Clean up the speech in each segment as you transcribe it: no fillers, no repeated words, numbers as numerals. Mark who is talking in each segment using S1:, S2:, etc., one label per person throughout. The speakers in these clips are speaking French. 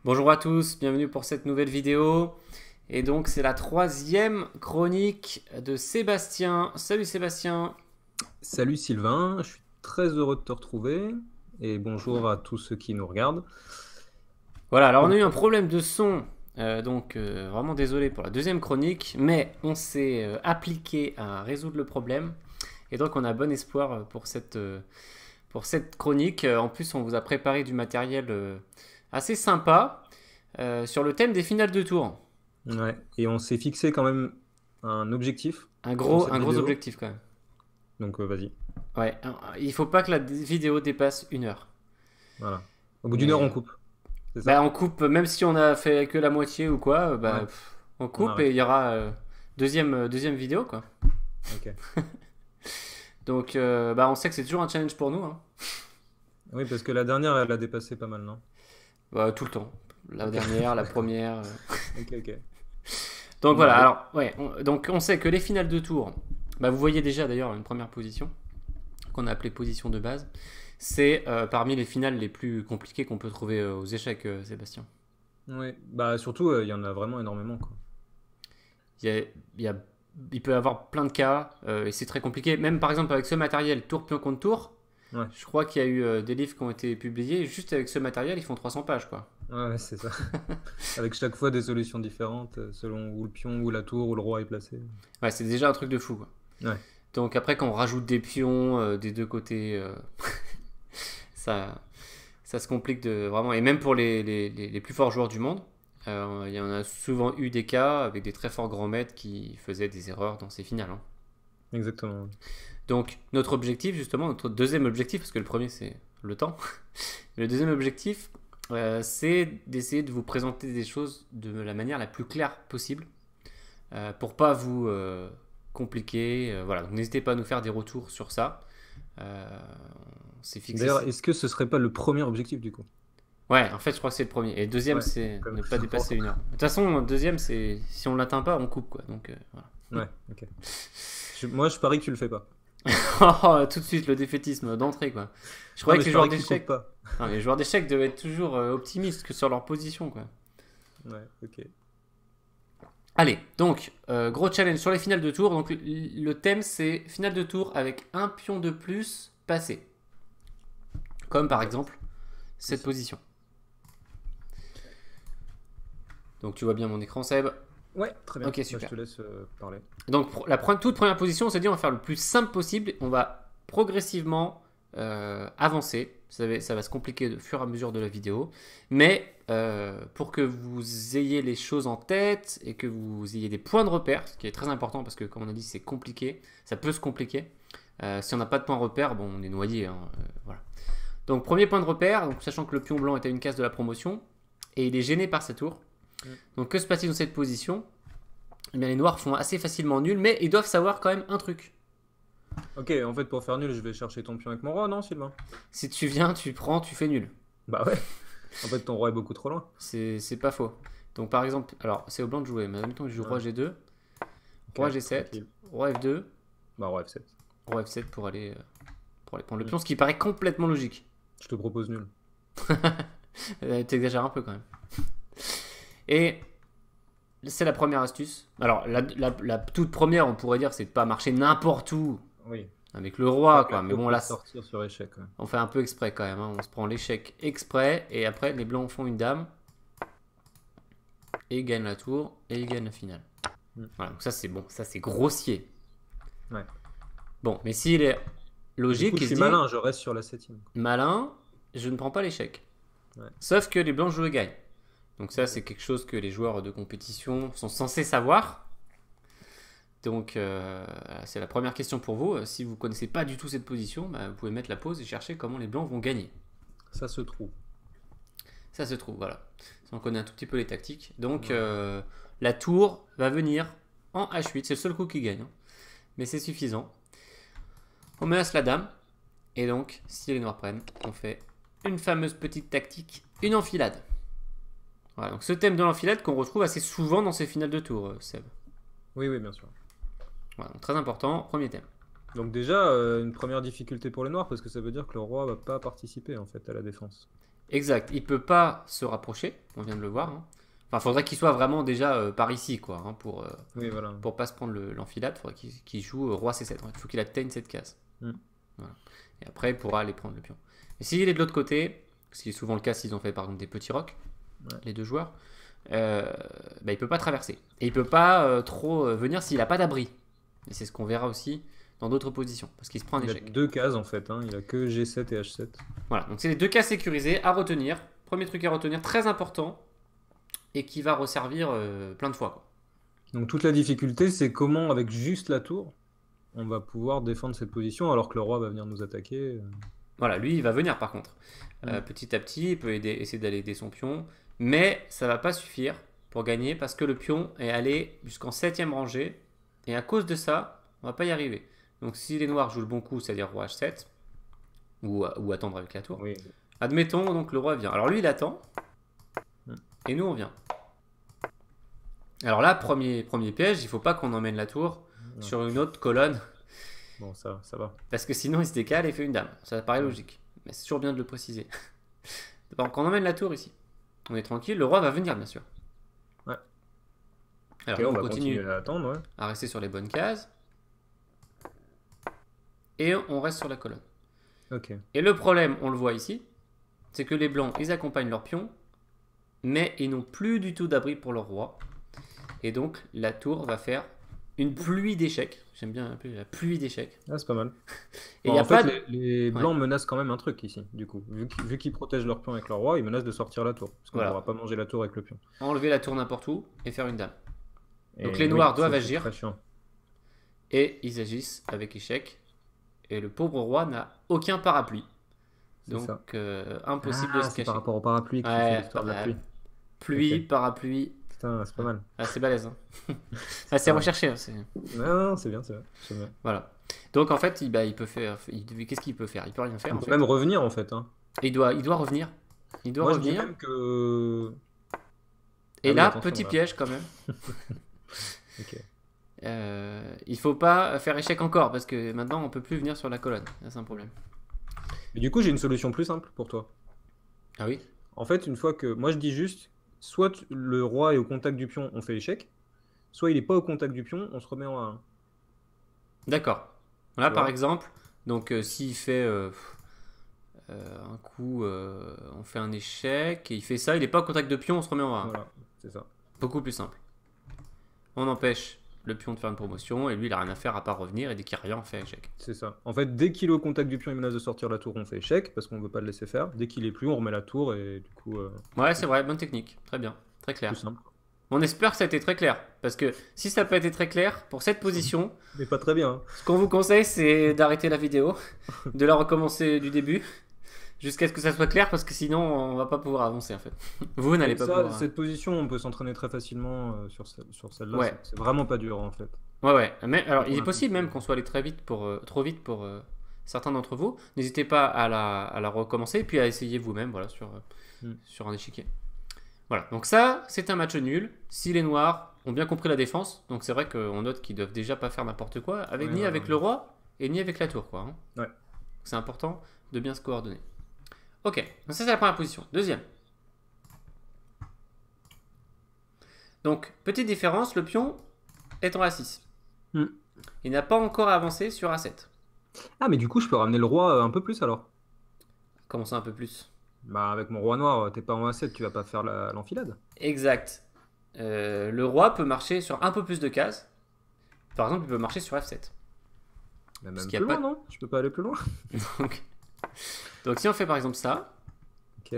S1: Bonjour à tous, bienvenue pour cette nouvelle vidéo. Et donc c'est la troisième chronique de Sébastien. Salut Sébastien.
S2: Salut Sylvain, je suis très heureux de te retrouver et bonjour à tous ceux qui nous regardent.
S1: Voilà, alors on
S2: Donc,
S1: a eu un problème de son, vraiment désolé pour la deuxième chronique, mais on s'est appliqué à résoudre le problème. Et donc on a bon espoir pour cette chronique. En plus on vous a préparé du matériel assez sympa sur le thème des finales de tour.
S2: ouais, et on s'est fixé quand même un objectif
S1: Un
S2: pour
S1: gros,
S2: cette
S1: un gros
S2: vidéo.
S1: objectif quand même.
S2: Donc vas-y,
S1: Ouais, il faut pas que la vidéo dépasse 1 heure.
S2: voilà. Au bout d'une heure, on
S1: Mais
S2: coupe, c'est
S1: bah,
S2: ça?
S1: on coupe, même si on a fait que la moitié ou quoi,
S2: Ouais,
S1: on
S2: on
S1: coupe et
S2: arrête.
S1: il y aura deuxième vidéo quoi.
S2: Ok.
S1: Donc on sait que c'est toujours un challenge pour nous, hein.
S2: Oui, parce que la dernière, elle a dépassé pas mal, non?
S1: Bah, tout le temps. La
S2: Ok,
S1: dernière, la
S2: d'accord.
S1: première.
S2: Ok, ok.
S1: Donc
S2: Bon,
S1: voilà,
S2: allez.
S1: alors ouais, donc on sait que les finales de tour, bah, vous voyez déjà d'ailleurs une première position qu'on a appelée position de base. C'est parmi les finales les plus compliquées qu'on peut trouver aux échecs, Sébastien.
S2: Oui, bah surtout, il y en a vraiment énormément, quoi.
S1: Il y a, il y a- il peut y avoir plein de cas et c'est très compliqué. Même par exemple avec ce matériel, tour pion contre tour,
S2: Ouais,
S1: je crois qu'il y a eu des livres qui ont été publiés. Juste avec ce matériel, ils font 300 pages quoi.
S2: ouais, ouais, c'est ça. Avec chaque fois des solutions différentes selon où le pion, où la tour, où le roi est placé.
S1: Ouais, c'est déjà un truc de fou quoi.
S2: Ouais,
S1: Donc après, quand on rajoute des pions des deux côtés, ça, ça se complique vraiment. Et même pour les plus forts joueurs du monde, il y en a souvent eu des cas avec des très forts grands maîtres qui faisaient des erreurs dans ces finales, hein.
S2: exactement.
S1: Donc notre objectif, justement, notre deuxième objectif, parce que le premier c'est le temps, le deuxième objectif, c'est d'essayer de vous présenter des choses de la manière la plus claire possible, pour pas vous compliquer. Voilà, donc n'hésitez pas à nous faire des retours sur ça. Euh, on s'est
S2: D'ailleurs,
S1: fixé.
S2: est-ce que ce serait pas le premier objectif du coup?
S1: Ouais, en fait, je crois que c'est le premier. Et le deuxième,
S2: Ouais,
S1: c'est
S2: comme le
S1: ne
S2: plus
S1: pas dépasser
S2: important.
S1: 1 heure. De toute façon, le deuxième, c'est si on l'atteint pas, on coupe quoi. Donc voilà.
S2: Ouais, ok. Moi, je parie que tu le fais pas.
S1: Oh, tout de suite le défaitisme d'entrée quoi. Je
S2: Non,
S1: croyais
S2: mais
S1: que les
S2: je
S1: joueurs
S2: parie que tu coupes
S1: d'échecs,
S2: pas.
S1: non, les joueurs d'échecs devaient être toujours optimistes que sur leur position quoi.
S2: Ouais, ok.
S1: Allez, donc gros challenge sur les finales de tour. Donc le thème c'est finale de tour avec un pion de plus passé, comme par
S2: Ok.
S1: exemple cette
S2: Ici.
S1: position. Donc tu vois bien mon écran, Seb.
S2: Ouais, très bien.
S1: Ok,
S2: Bah, je
S1: super.
S2: te laisse parler.
S1: Donc toute première position, on s'est dit on va faire le plus simple possible. On va progressivement avancer. Ça va se compliquer au fur et à mesure de la vidéo. Mais pour que vous ayez les choses en tête et que vous ayez des points de repère, ce qui est très important parce que comme on a dit c'est compliqué, ça peut se compliquer. Si on n'a pas de point de repère, bon, on est noyé, hein, voilà. Donc premier point de repère, donc, sachant que le pion blanc est à une case de la promotion et il est gêné par sa tour.
S2: Mm.
S1: Donc que se passe-t-il dans cette position? Eh bien, les noirs font assez facilement nul, mais ils doivent savoir quand même un truc.
S2: Ok, en fait, pour faire nul, je vais chercher ton pion avec mon roi, non, Sylvain?
S1: Si tu viens, tu prends, tu fais nul.
S2: Bah ouais. En fait, ton roi est beaucoup trop loin.
S1: C'est pas faux. Donc par exemple, alors c'est au blanc de jouer, mais en même temps il joue roi
S2: Ouais.
S1: G2,
S2: Ok,
S1: roi G7,
S2: tranquille.
S1: roi F2,
S2: Bah, roi F7.
S1: roi F7 pour aller prendre le
S2: Mm.
S1: pion, ce qui paraît complètement logique.
S2: Je te propose nul.
S1: T'exagères un peu quand même. Et c'est la première astuce. Alors la toute première, on pourrait dire, c'est de pas marcher n'importe où
S2: Oui.
S1: avec le
S2: Pas
S1: roi,
S2: que la
S1: quoi. Mais
S2: peau
S1: bon
S2: puisse
S1: là,
S2: sortir sur échec. Ouais.
S1: on fait un peu exprès quand même, hein. On se prend l'échec exprès et après les blancs font une dame et ils gagnent la tour et ils gagnent la finale.
S2: Mm.
S1: Voilà, donc ça c'est bon, ça c'est grossier.
S2: Ouais.
S1: Bon, mais s'il est
S2: Du coup,
S1: logique,
S2: je
S1: il se
S2: suis
S1: dit
S2: malin, je reste sur la septième.
S1: malin, je ne prends pas l'échec.
S2: Ouais.
S1: Sauf que les blancs jouent et gagnent. Donc ça,
S2: Ok.
S1: c'est quelque chose que les joueurs de compétition sont censés savoir. Donc c'est la première question pour vous. Si vous ne connaissez pas du tout cette position, bah, vous pouvez mettre la pause et chercher comment les blancs vont gagner.
S2: Ça se trouve.
S1: Ça se trouve, voilà. Ça, on connaît un tout petit peu les tactiques. Donc
S2: Ouais.
S1: la tour va venir en H8. C'est le seul coup qui gagne, hein. Mais c'est suffisant. On menace la dame. Et donc, si les noirs prennent, on fait une fameuse petite tactique, une enfilade. Voilà, donc ce thème de l'enfilade qu'on retrouve assez souvent dans ces finales de tour, Seb.
S2: Oui, oui, bien sûr.
S1: Voilà, donc très important, premier thème.
S2: Donc déjà, une première difficulté pour les noirs, parce que ça veut dire que le roi va pas participer en fait à la défense.
S1: Exact. Il peut pas se rapprocher. On vient de le voir. Hein. Enfin, faudrait qu'il soit vraiment déjà par ici, quoi, hein,
S2: Oui, voilà.
S1: pour pas se prendre l'enfilade. Faudrait qu'il joue roi C7. Il faut qu'il atteigne cette case.
S2: Mm.
S1: Voilà. Et après, il pourra aller prendre le pion. Et s'il est de l'autre côté, ce qui est souvent le cas s'ils ont fait par exemple des petits rocs, les deux joueurs, il peut pas traverser. Et il peut pas trop venir s'il a pas d'abri. Et c'est ce qu'on verra aussi dans d'autres positions, parce qu'il se prend un
S2: Il a
S1: échec.
S2: 2 cases en fait, hein. Il a que G7 et H7.
S1: Voilà, donc c'est les deux cases sécurisées à retenir. Premier truc à retenir, très important, et qui va resservir plein de fois, quoi.
S2: Donc toute la difficulté, c'est comment avec juste la tour, on va pouvoir défendre cette position alors que le roi va venir nous attaquer.
S1: Voilà, lui, il va venir par contre. Petit à petit, il peut essayer d'aller aider son pion, mais ça va pas suffire pour gagner parce que le pion est allé jusqu'en 7ème rangée, et à cause de ça, on va pas y arriver. Donc si les noirs jouent le bon coup, c'est-à-dire roi H7, ou attendre avec la tour,
S2: Oui.
S1: admettons, donc le roi vient. Alors lui, il attend, et nous, on vient. Alors là, premier piège, il faut pas qu'on emmène la tour sur une autre colonne,
S2: Bon, ça va.
S1: parce que sinon il se décale et fait une dame. Ça paraît logique, mais c'est toujours bien de le préciser. Donc on emmène la tour ici. On est tranquille, le roi va venir bien sûr.
S2: Ouais.
S1: Alors
S2: Ok,
S1: nous,
S2: on
S1: on
S2: va
S1: continue
S2: continuer à attendre, ouais.
S1: à rester sur les bonnes cases. Et on reste sur la colonne.
S2: Ok.
S1: Et le problème, on le voit ici, c'est que les blancs, ils accompagnent leur pion, mais ils n'ont plus du tout d'abri pour leur roi. Et donc la tour va faire une pluie d'échecs. J'aime bien appeler la pluie d'échecs.
S2: Ah, c'est pas mal.
S1: Et
S2: Bon,
S1: il y a
S2: en
S1: pas
S2: fait, les blancs
S1: Ouais.
S2: menacent quand même un truc ici, du coup. Vu qu'ils protègent leur pion avec leur roi, ils menacent de sortir la tour. Parce qu'on ne
S1: Voilà.
S2: pourra pas manger la tour avec le pion.
S1: Enlever la tour n'importe où et faire une dame. Donc
S2: Et
S1: les
S2: oui,
S1: noirs
S2: ça,
S1: doivent
S2: c'est
S1: agir.
S2: très chiant.
S1: Et ils agissent avec échec. Et le pauvre roi n'a aucun parapluie.
S2: C'est
S1: Donc
S2: ça.
S1: impossible de
S2: Ah,
S1: se
S2: c'est
S1: cacher.
S2: par rapport au parapluie que tu fais
S1: Ouais,
S2: l'histoire de la pluie.
S1: pluie,
S2: Ok.
S1: parapluie.
S2: Putain, c'est pas mal.
S1: Ah, c'est balèze. Hein. Ah, c'est
S2: Ouais.
S1: recherché. Hein,
S2: Non, c'est bien, c'est bien. J'aime bien.
S1: Voilà. Donc en fait, il peut faire. Qu'est-ce qu'il peut faire? Il peut rien faire
S2: On
S1: en
S2: peut
S1: fait.
S2: même revenir en fait, hein.
S1: Et il doit revenir. Il doit
S2: Moi, je dis
S1: revenir.
S2: même que.
S1: Et
S2: Ah oui,
S1: là,
S2: attention,
S1: petit
S2: là.
S1: piège quand même.
S2: Ok.
S1: Il faut pas faire échec encore parce que maintenant on peut plus venir sur la colonne. C'est un problème.
S2: Et du coup, j'ai une solution plus simple pour toi.
S1: Ah oui?
S2: En fait, une fois que. Moi, je dis juste, soit le roi est au contact du pion, on fait échec. Soit il est pas au contact du pion, on se remet en 1.
S1: D'accord. Là
S2: Tu
S1: par
S2: vois?
S1: exemple, donc s'il fait un coup, on fait un échec et il fait ça, il est pas au contact de pion, on se remet en 1.
S2: Voilà, c'est ça.
S1: Beaucoup plus simple. On empêche le pion de faire une promotion et lui il a rien à faire à part revenir et dès qu'il n'y a rien, on fait échec.
S2: C'est ça. En fait, dès qu'il est au contact du pion, il menace de sortir la tour, on fait échec parce qu'on veut pas le laisser faire. Dès qu'il est plus, on remet la tour et du coup,
S1: Ouais, c'est vrai, bonne technique. Très bien, très clair.
S2: plus simple.
S1: On espère que ça a été très clair parce que si ça n'a pas été très clair, pour cette position,
S2: Mais pas très bien, hein.
S1: ce qu'on vous conseille c'est d'arrêter la vidéo, de la recommencer du début jusqu'à ce que ça soit clair parce que sinon on va pas pouvoir avancer en fait. Vous n'allez pas
S2: Ça,
S1: pouvoir.
S2: cette position, on peut s'entraîner très facilement sur celle-là.
S1: Ouais.
S2: C'est vraiment pas dur en fait.
S1: Ouais. Mais alors, il est
S2: Ouais.
S1: possible même qu'on soit allé très vite trop vite pour certains d'entre vous. N'hésitez pas à la recommencer et puis à essayer vous-même voilà, sur un échiquier. Voilà, donc ça, c'est un match nul. Si les noirs ont bien compris la défense, donc c'est vrai qu'on note qu'ils doivent déjà pas faire n'importe quoi, ni avec le roi et ni avec la tour, quoi. Hein.
S2: Ouais.
S1: C'est important de bien se coordonner. Ok, donc ça c'est la première position. Deuxième. Donc, petite différence, le pion est en A6. Il n'a pas encore avancé sur A7.
S2: Ah, mais du coup, je peux ramener le roi un peu plus alors.
S1: Comment ça un peu plus?
S2: Bah, avec mon roi noir, t'es pas en A7, tu vas pas faire l'enfilade.
S1: Exact. Le roi peut marcher sur un peu plus de cases. Par exemple, il peut marcher sur F7.
S2: Mais
S1: Parce
S2: même
S1: qu'il
S2: plus
S1: y a
S2: loin, non? Je peux pas aller plus loin.
S1: Donc si on fait par exemple ça,
S2: Ok.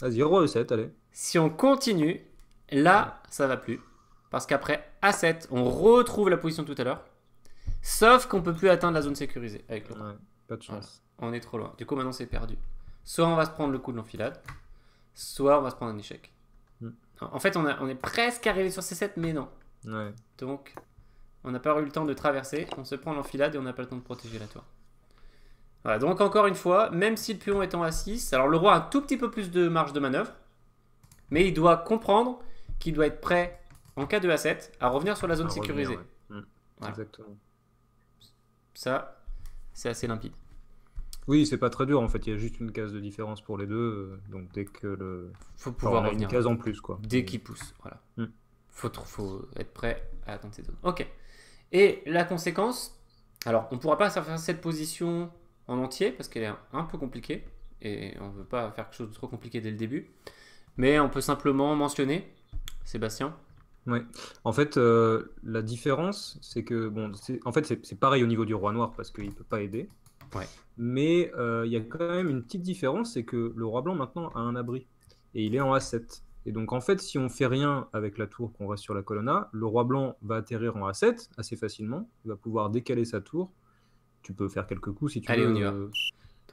S2: Vas-y, roi E7, allez.
S1: si on continue, là, ça va plus. Parce qu'après A7, on retrouve la position de tout à l'heure. Sauf qu'on peut plus atteindre la zone sécurisée avec le roi.
S2: Ouais, pas de chance.
S1: On est trop loin. Du coup, maintenant, c'est perdu. Soit on va se prendre le coup de l'enfilade, soit on va se prendre un échec. En fait, on est presque arrivé sur C7, mais non.
S2: Ouais.
S1: Donc, on n'a pas eu le temps de traverser. On se prend l'enfilade et on n'a pas le temps de protéger la tour. Voilà, donc encore une fois, même si le pion est en A6, alors le roi a un tout petit peu plus de marge de manœuvre, mais il doit comprendre qu'il doit être prêt, en cas de A7, à revenir sur la zone
S2: À revenir,
S1: sécurisée.
S2: ouais.
S1: Voilà.
S2: Exactement.
S1: Ça, c'est assez limpide.
S2: Oui, c'est pas très dur en fait, il y a juste une case de différence pour les deux. Donc dès que le.
S1: Faut
S2: Enfin,
S1: pouvoir
S2: on a
S1: revenir
S2: une case en plus quoi.
S1: dès qu'il pousse. Voilà.
S2: Hmm.
S1: Faut être prêt à attendre ces zones. Ok. Et la conséquence, alors on ne pourra pas faire cette position en entier parce qu'elle est un peu compliquée et on ne veut pas faire quelque chose de trop compliqué dès le début. Mais on peut simplement mentionner, Sébastien.
S2: Ouais. En fait, la différence, c'est que bon, en fait, c'est pareil au niveau du roi noir parce qu'il peut pas aider.
S1: Ouais.
S2: Mais il y a quand même une petite différence, c'est que le roi blanc maintenant a un abri et il est en A7. Et donc en fait, si on fait rien avec la tour qu'on reste sur la colonna, le roi blanc va atterrir en A7 assez facilement. Il va pouvoir décaler sa tour. Tu peux faire quelques coups si tu
S1: Allez,
S2: veux.
S1: on y va.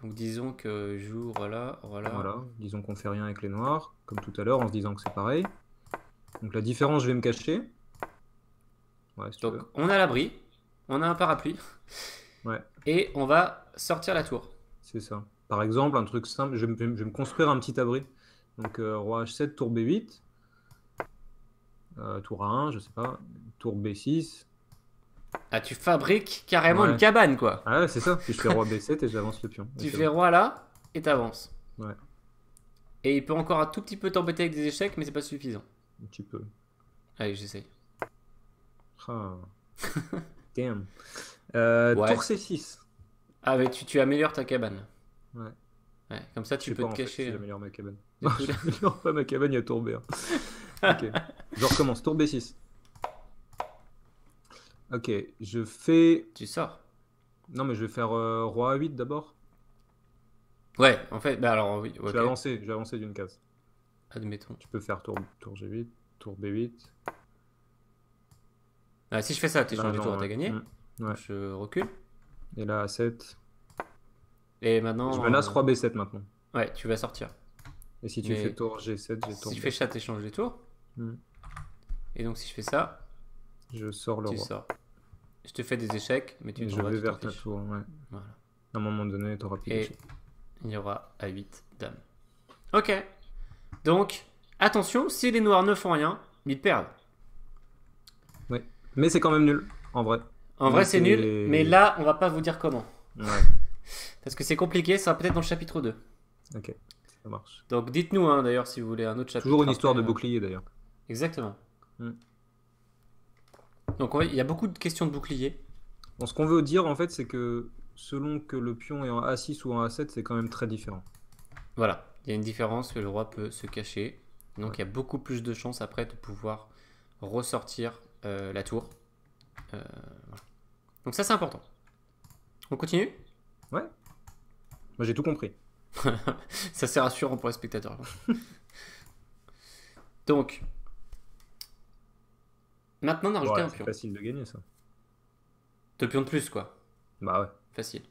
S1: Donc disons que je joue voilà.
S2: Voilà, disons qu'on fait rien avec les noirs, comme tout à l'heure, en se disant que c'est pareil. Donc la différence, je vais me cacher. Ouais, si tu
S1: Donc
S2: veux.
S1: on a l'abri, on a un parapluie.
S2: Ouais.
S1: Et on va sortir la tour.
S2: C'est ça. Par exemple, un truc simple, je vais me construire un petit abri. Donc roi H7, tour B8, tour A1, je sais pas, tour B6.
S1: Ah, tu fabriques carrément
S2: Ouais.
S1: une cabane, quoi.
S2: Ah ouais, c'est ça. Puis je fais roi B7 et j'avance le pion.
S1: Tu
S2: Et c'est
S1: fais
S2: bon.
S1: roi là et t'avances.
S2: Ouais,
S1: Et il peut encore un tout petit peu t'embêter avec des échecs, mais c'est pas suffisant.
S2: un petit peu.
S1: Allez, j'essaye.
S2: Ah. Damn.
S1: Ouais.
S2: Tour C6.
S1: Ah, mais tu améliores ta cabane.
S2: Ouais.
S1: Ouais, comme ça,
S2: Je
S1: tu
S2: sais
S1: peux
S2: pas
S1: te
S2: en fait
S1: cacher.
S2: si j'améliore ma cabane.
S1: des
S2: Non,
S1: poules.
S2: j'améliore pas ma cabane, il y a tour B1. Ok. Je recommence. Tour B6. Ok, je fais.
S1: Tu sors.
S2: Non, mais je vais faire roi A8 d'abord.
S1: Ouais, en fait, bah alors oui, ok.
S2: Je vais avancer d'une case.
S1: Admettons.
S2: Tu peux faire tour G8, tour B8.
S1: Ah, si je fais ça, tu
S2: Là,
S1: changes de
S2: non,
S1: tour,
S2: ouais.
S1: t'as gagné.
S2: Ouais.
S1: Je recule.
S2: Et là, A7.
S1: Et maintenant.
S2: Je menace roi B7 maintenant.
S1: Ouais, tu vas sortir.
S2: Et si tu
S1: Mais
S2: fais tour G7, j'ai tour
S1: si je
S2: B7.
S1: fais ça, tu échanges les tours.
S2: Hmm.
S1: Et donc, si je fais ça,
S2: Je sors le
S1: tu
S2: roi.
S1: sors. Je te fais des échecs, mais tu
S2: Et
S1: t'en
S2: je
S1: vas,
S2: vais
S1: tu t'en
S2: vers ta
S1: fiches.
S2: tour. Ouais.
S1: Voilà.
S2: À un moment donné, tu auras plus
S1: Et
S2: d'échecs.
S1: il y aura A8 dame. Ok. Donc, attention, si les noirs ne font rien, ils perdent.
S2: Ouais. Mais c'est quand même nul, en vrai.
S1: En
S2: Mais
S1: vrai, c'est nul, mais là, on va pas vous dire comment.
S2: Ouais,
S1: Parce que c'est compliqué, ça va peut-être dans le chapitre 2.
S2: ok, ça marche.
S1: Donc, dites-nous, hein, d'ailleurs, si vous voulez un autre chapitre.
S2: Toujours une histoire de
S1: après.
S2: bouclier d'ailleurs.
S1: Exactement.
S2: Hmm.
S1: Donc, ouais, il y a beaucoup de questions de bouclier.
S2: Bon, ce qu'on veut dire en fait, c'est que selon que le pion est en A6 ou en A7, c'est quand même très différent.
S1: Voilà, il y a une différence que le roi peut se cacher. Donc, il y a beaucoup plus de chances après de pouvoir ressortir la tour. Voilà. Donc, ça, c'est important. On continue?
S2: Ouais. Moi j'ai tout compris.
S1: Ça, c'est rassurant pour les spectateurs. Donc, maintenant, on a rajouté
S2: Ouais,
S1: un
S2: c'est
S1: pion.
S2: facile de gagner ça.
S1: 2 pions de plus, quoi.
S2: Bah ouais.
S1: Facile.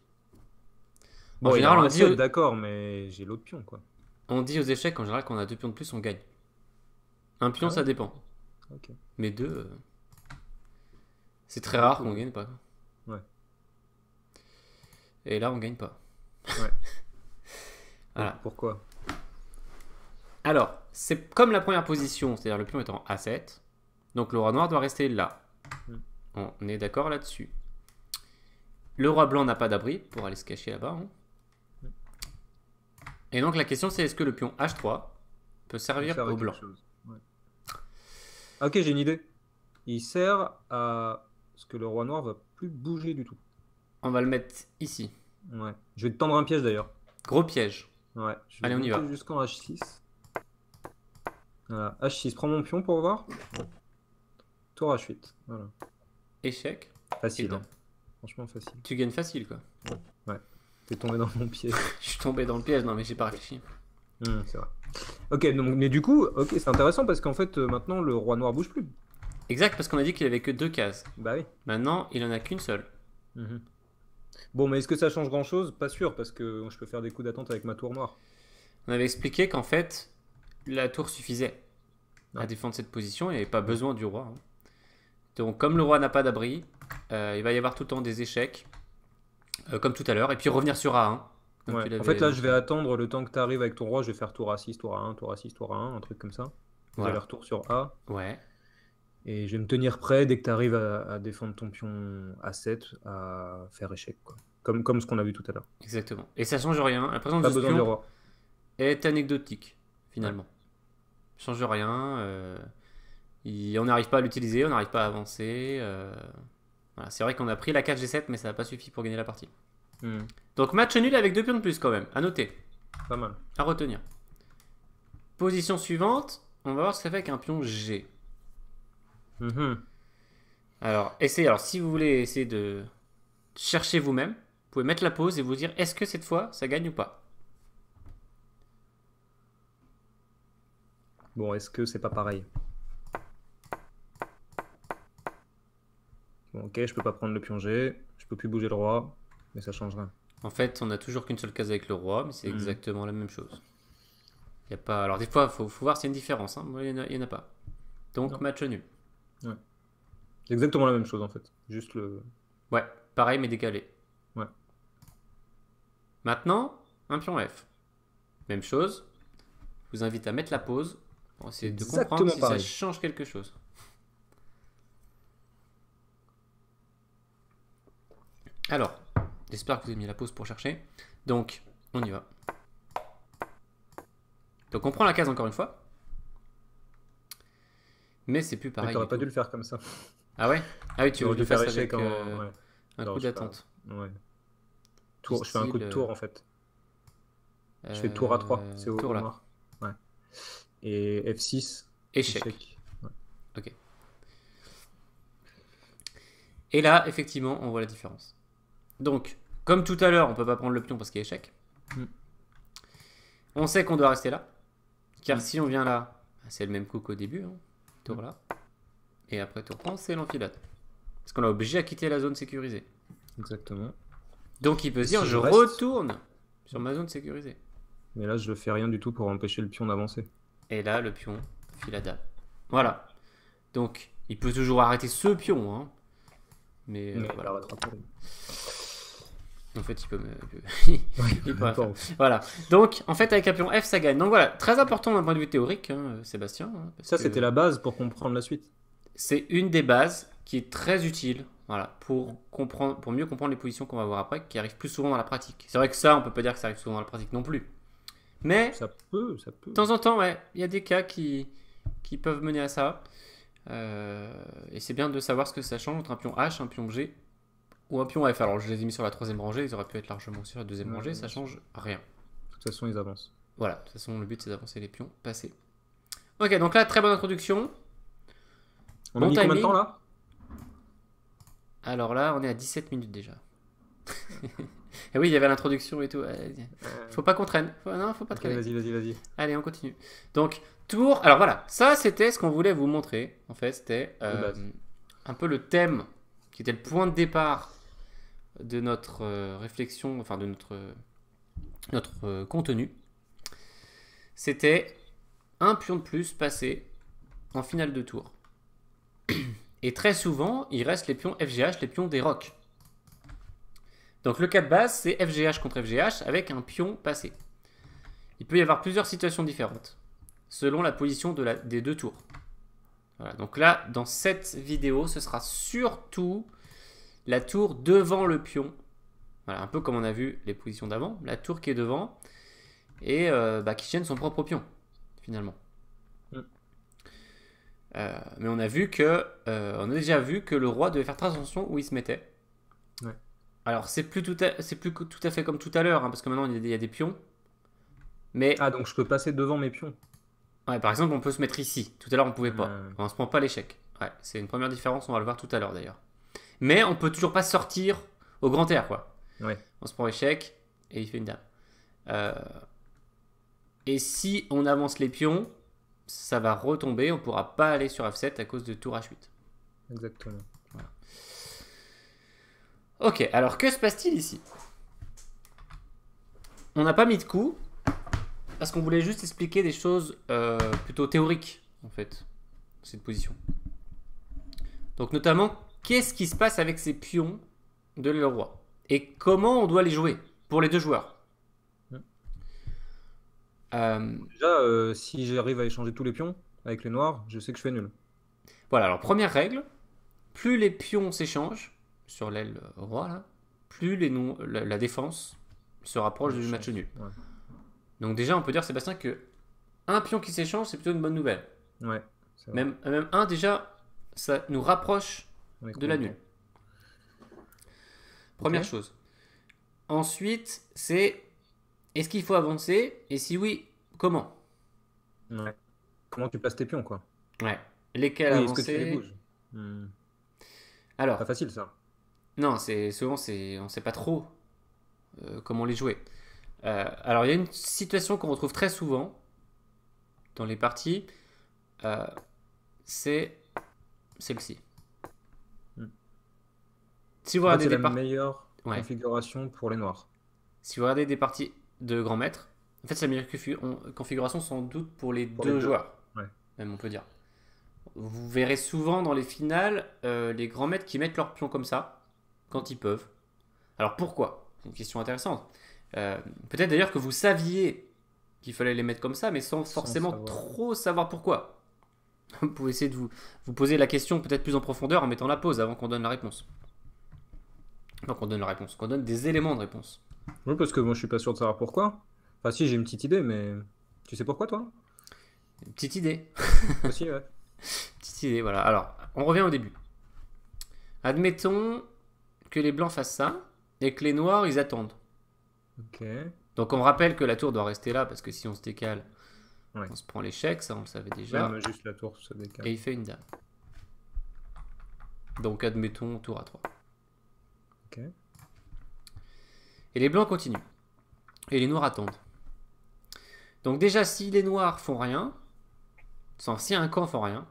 S2: Bon,
S1: En
S2: il
S1: général,
S2: y a un
S1: on dit,
S2: A7, d'accord, mais j'ai l'autre pion quoi.
S1: on dit aux échecs, en général, quand on a 2 pions de plus, on gagne. Un pion,
S2: Ah ouais.
S1: ça dépend.
S2: Ok.
S1: Mais 2, c'est très rare qu'on gagne pas.
S2: Ouais.
S1: Et là, on gagne pas.
S2: Ouais.
S1: Voilà.
S2: Pourquoi?
S1: Alors, c'est comme la première position, c'est-à-dire le pion est en A7. Donc le roi noir doit rester là.
S2: Hmm.
S1: On est d'accord là-dessus. Le roi blanc n'a pas d'abri pour aller se cacher là-bas. Hein. Et donc la question c'est est-ce que le pion H3 peut servir
S2: Faire
S1: au
S2: quelque
S1: blanc?
S2: chose. Ouais. Ok, j'ai une idée. Il sert à ce que le roi noir va plus bouger du tout.
S1: On va le mettre ici.
S2: Ouais. Je vais te tendre un piège d'ailleurs.
S1: Gros piège.
S2: Ouais. Je vais
S1: Allez, on y
S2: monter
S1: va.
S2: jusqu'en H6. Voilà. H6, prends mon pion pour voir. Tour H8. Voilà.
S1: Échec. Et
S2: Facile.
S1: dame.
S2: Hein. Franchement facile.
S1: Tu gagnes facile quoi.
S2: Ouais. T'es tombé dans mon piège.
S1: Je suis tombé dans le piège, non mais j'ai pas réfléchi.
S2: C'est vrai. Ok, donc, mais du coup, ok, c'est intéressant parce qu'en fait, maintenant, le roi noir bouge plus.
S1: Exact, parce qu'on a dit qu'il avait que 2 cases.
S2: Bah oui.
S1: Maintenant, il en a qu'une seule.
S2: Mhm. Bon, mais est-ce que ça change grand-chose? Pas sûr, parce que je peux faire des coups d'attente avec ma tour noire.
S1: On avait expliqué qu'en fait, la tour suffisait à
S2: Ouais.
S1: défendre cette position, il n'y avait pas besoin du roi. Hein. Donc comme le roi n'a pas d'abri, il va y avoir tout le temps des échecs, comme tout à l'heure, et puis revenir sur A1. comme
S2: Ouais.
S1: tu
S2: En
S1: l'avais
S2: fait, là, je
S1: montré.
S2: vais attendre le temps que tu arrives avec ton roi. Je vais faire tour A6, tour A1, tour A6, tour A1, un truc comme ça. Vous
S1: Voilà.
S2: allez retour sur A.
S1: Ouais,
S2: Et je vais me tenir prêt dès que tu arrives à défendre ton pion A7, à faire échec, quoi. Comme ce qu'on a vu tout à l'heure.
S1: Exactement. Et ça change rien. La présence
S2: Pas
S1: de ce
S2: besoin du
S1: pion
S2: roi.
S1: est anecdotique, finalement. Ça change rien. On n'arrive pas à l'utiliser, on n'arrive pas à avancer. Voilà. C'est vrai qu'on a pris la 4G7, mais ça n'a pas suffi pour gagner la partie. Donc match nul avec 2 pions de plus quand même. À noter.
S2: Pas mal.
S1: À retenir. Position suivante. On va voir ce que ça fait avec un pion G. Alors, essayez. Alors, si vous voulez essayer de chercher vous-même, vous pouvez mettre la pause et vous dire est-ce que cette fois ça gagne ou pas.
S2: Bon, est-ce que c'est pas pareil? Bon, ok, je peux pas prendre le pion G, je peux plus bouger le roi, mais ça change rien.
S1: En fait, on n'a toujours qu'une seule case avec le roi, mais c'est exactement la même chose. Y a pas... Alors, des fois, faut voir s'il y a une différence. Hein. Moi, il n'y en a pas. Donc, non. Match nul.
S2: Ouais. C'est exactement la même chose en fait. Juste le.
S1: Ouais, pareil, mais décalé.
S2: Ouais.
S1: Maintenant, un pion F. Même chose. Je vous invite à mettre la pause pour essayer de comprendre si ça change quelque chose. Alors, j'espère que vous avez mis la pause pour chercher. Donc, on y va. Donc, on prend la case encore une fois. Mais c'est plus pareil.
S2: Tu n'aurais pas dû le faire comme ça.
S1: Ah ouais? Ah oui, tu veux le faire avec
S2: ouais.
S1: un coup d'attente.
S2: Ouais. Tour, je fais un coup de tour en fait. Je fais tour à 3. C'est au noir. Ouais. Et F6.
S1: Échec. Ouais. Ok. Et là, effectivement, on voit la différence. Donc, comme tout à l'heure, on ne peut pas prendre le pion parce qu'il y a échec. On sait qu'on doit rester là. Car si on vient là, c'est le même coup qu'au début. Hein. Tour là. Et après tour 11, c'est l'enfilade. Parce qu'on l'a obligé à quitter la zone sécurisée.
S2: Exactement.
S1: Donc il peut se dire, je retourne sur ma zone sécurisée.
S2: Mais là, je ne fais rien du tout pour empêcher le pion d'avancer.
S1: Et là, le pion file la dame. Voilà. Donc, il peut toujours arrêter ce pion. Hein. Mais voilà. En fait, il peut voilà. Donc, en fait, avec un pion F, ça gagne. Donc voilà, très important d'un point de vue théorique, hein, Sébastien. Hein,
S2: ça, c'était la base pour comprendre la suite.
S1: C'est une des bases qui est très utile, voilà, pour mieux comprendre les positions qu'on va voir après, qui arrivent plus souvent dans la pratique. C'est vrai que ça, on peut pas dire que ça arrive souvent dans la pratique non plus. Mais
S2: ça peut.
S1: De temps en temps, ouais, il y a des cas qui peuvent mener à ça. Et c'est bien de savoir ce que ça change entre un pion H, un pion G ou un pion F. Alors, je les ai mis sur la troisième rangée, ils auraient pu être largement sur la deuxième rangée, ça change rien.
S2: De toute façon, ils avancent.
S1: Voilà, de toute façon, le but c'est d'avancer les pions, passer. Ok, donc là, très bonne introduction.
S2: On a mis combien de temps là?
S1: Alors là, on est à 17 minutes déjà. Et oui, il y avait l'introduction et tout. Faut pas qu'on traîne. Non, faut pas traîner.
S2: Vas-y.
S1: Allez, on continue. Donc, tour. Alors voilà, ça c'était ce qu'on voulait vous montrer. En fait, c'était un peu le thème qui était le point de départ de notre réflexion, enfin de notre contenu. C'était un pion de plus passé en finale de tour. Et très souvent, il reste les pions FGH, les pions des rocs. Donc le cas de base, c'est FGH contre FGH avec un pion passé. Il peut y avoir plusieurs situations différentes, selon la position des deux tours. Voilà, donc là, dans cette vidéo, ce sera surtout la tour devant le pion. Voilà, un peu comme on a vu les positions d'avant, la tour qui est devant et qui tienne son propre pion, finalement. Mais on a déjà vu que le roi devait faire très attention où il se mettait. Ouais. Alors c'est plus tout à fait comme tout à l'heure, hein, parce que maintenant il y a des pions. Mais
S2: donc je peux passer devant mes pions.
S1: Ouais, par exemple on peut se mettre ici. Tout à l'heure on pouvait pas. On se prend pas l'échec. Ouais, c'est une première différence, on va le voir tout à l'heure d'ailleurs. Mais on peut toujours pas sortir au grand air, quoi.
S2: Ouais.
S1: On se prend échec et il fait une dame. Et si on avance les pions, ça va retomber, on ne pourra pas aller sur F7 à cause de tour H8.
S2: Exactement.
S1: Voilà. Ok, alors que se passe-t-il ici? On n'a pas mis de coup, parce qu'on voulait juste expliquer des choses plutôt théoriques, en fait, cette position. Donc notamment, qu'est-ce qui se passe avec ces pions de le roi? Et comment on doit les jouer pour les deux joueurs?
S2: Déjà, si j'arrive à échanger tous les pions avec les noirs, je sais que je fais nul.
S1: Voilà, alors première règle, plus les pions s'échangent sur l'aile roi, là, plus la défense se rapproche du match nul.
S2: Ouais.
S1: Donc déjà, on peut dire, Sébastien, que un pion qui s'échange, c'est plutôt une bonne nouvelle.
S2: Ouais, c'est vrai.
S1: Même un, déjà, ça nous rapproche
S2: On est
S1: de la
S2: content.
S1: nulle. Première
S2: Ok.
S1: chose. Ensuite, c'est est-ce qu'il faut avancer? Et si oui, comment?
S2: Ouais. Comment tu places tes pions, quoi.
S1: Ouais. Lesquels
S2: Oui, est-ce que tu les
S1: avancer?
S2: bouges?
S1: Alors,
S2: Pas facile, ça.
S1: non, souvent, on ne sait pas trop comment les jouer. Alors, il y a une situation qu'on retrouve très souvent dans les parties, c'est celle-ci.
S2: Hmm.
S1: Si vous
S2: En fait,
S1: regardez
S2: c'est
S1: des
S2: la
S1: parties,
S2: meilleure
S1: ouais.
S2: configuration pour les noirs.
S1: Si vous regardez des parties de grand maître, en fait, c'est la meilleure configuration sans doute pour les
S2: Pour les
S1: deux
S2: deux.
S1: joueurs,
S2: Ouais.
S1: même on peut dire. Vous verrez souvent dans les finales les grands maîtres qui mettent leurs pions comme ça quand ils peuvent. Alors pourquoi? C'est une question intéressante. Peut-être d'ailleurs que vous saviez qu'il fallait les mettre comme ça, mais sans forcément
S2: savoir.
S1: trop savoir pourquoi. Vous pouvez essayer de vous poser la question peut-être plus en profondeur en mettant la pause avant qu'on donne la réponse. Non, qu'on donne la réponse, qu'on donne des éléments de réponse.
S2: Oui, parce que moi, je suis pas sûr de savoir pourquoi. Enfin, si, j'ai une petite idée, mais tu sais pourquoi, toi?
S1: Une petite idée.
S2: Aussi, ouais.
S1: Petite idée, voilà. Alors, on revient au début. Admettons que les blancs fassent ça et que les noirs, ils attendent.
S2: Ok.
S1: Donc on rappelle que la tour doit rester là parce que si on se décale,
S2: Ouais.
S1: on se prend l'échec, ça on le savait déjà.
S2: Même juste la tour se décale.
S1: Et il fait une dame. Donc admettons tour à 3.
S2: Ok.
S1: Et les blancs continuent. Et les noirs attendent. Donc déjà si les noirs font rien, si un camp fait rien,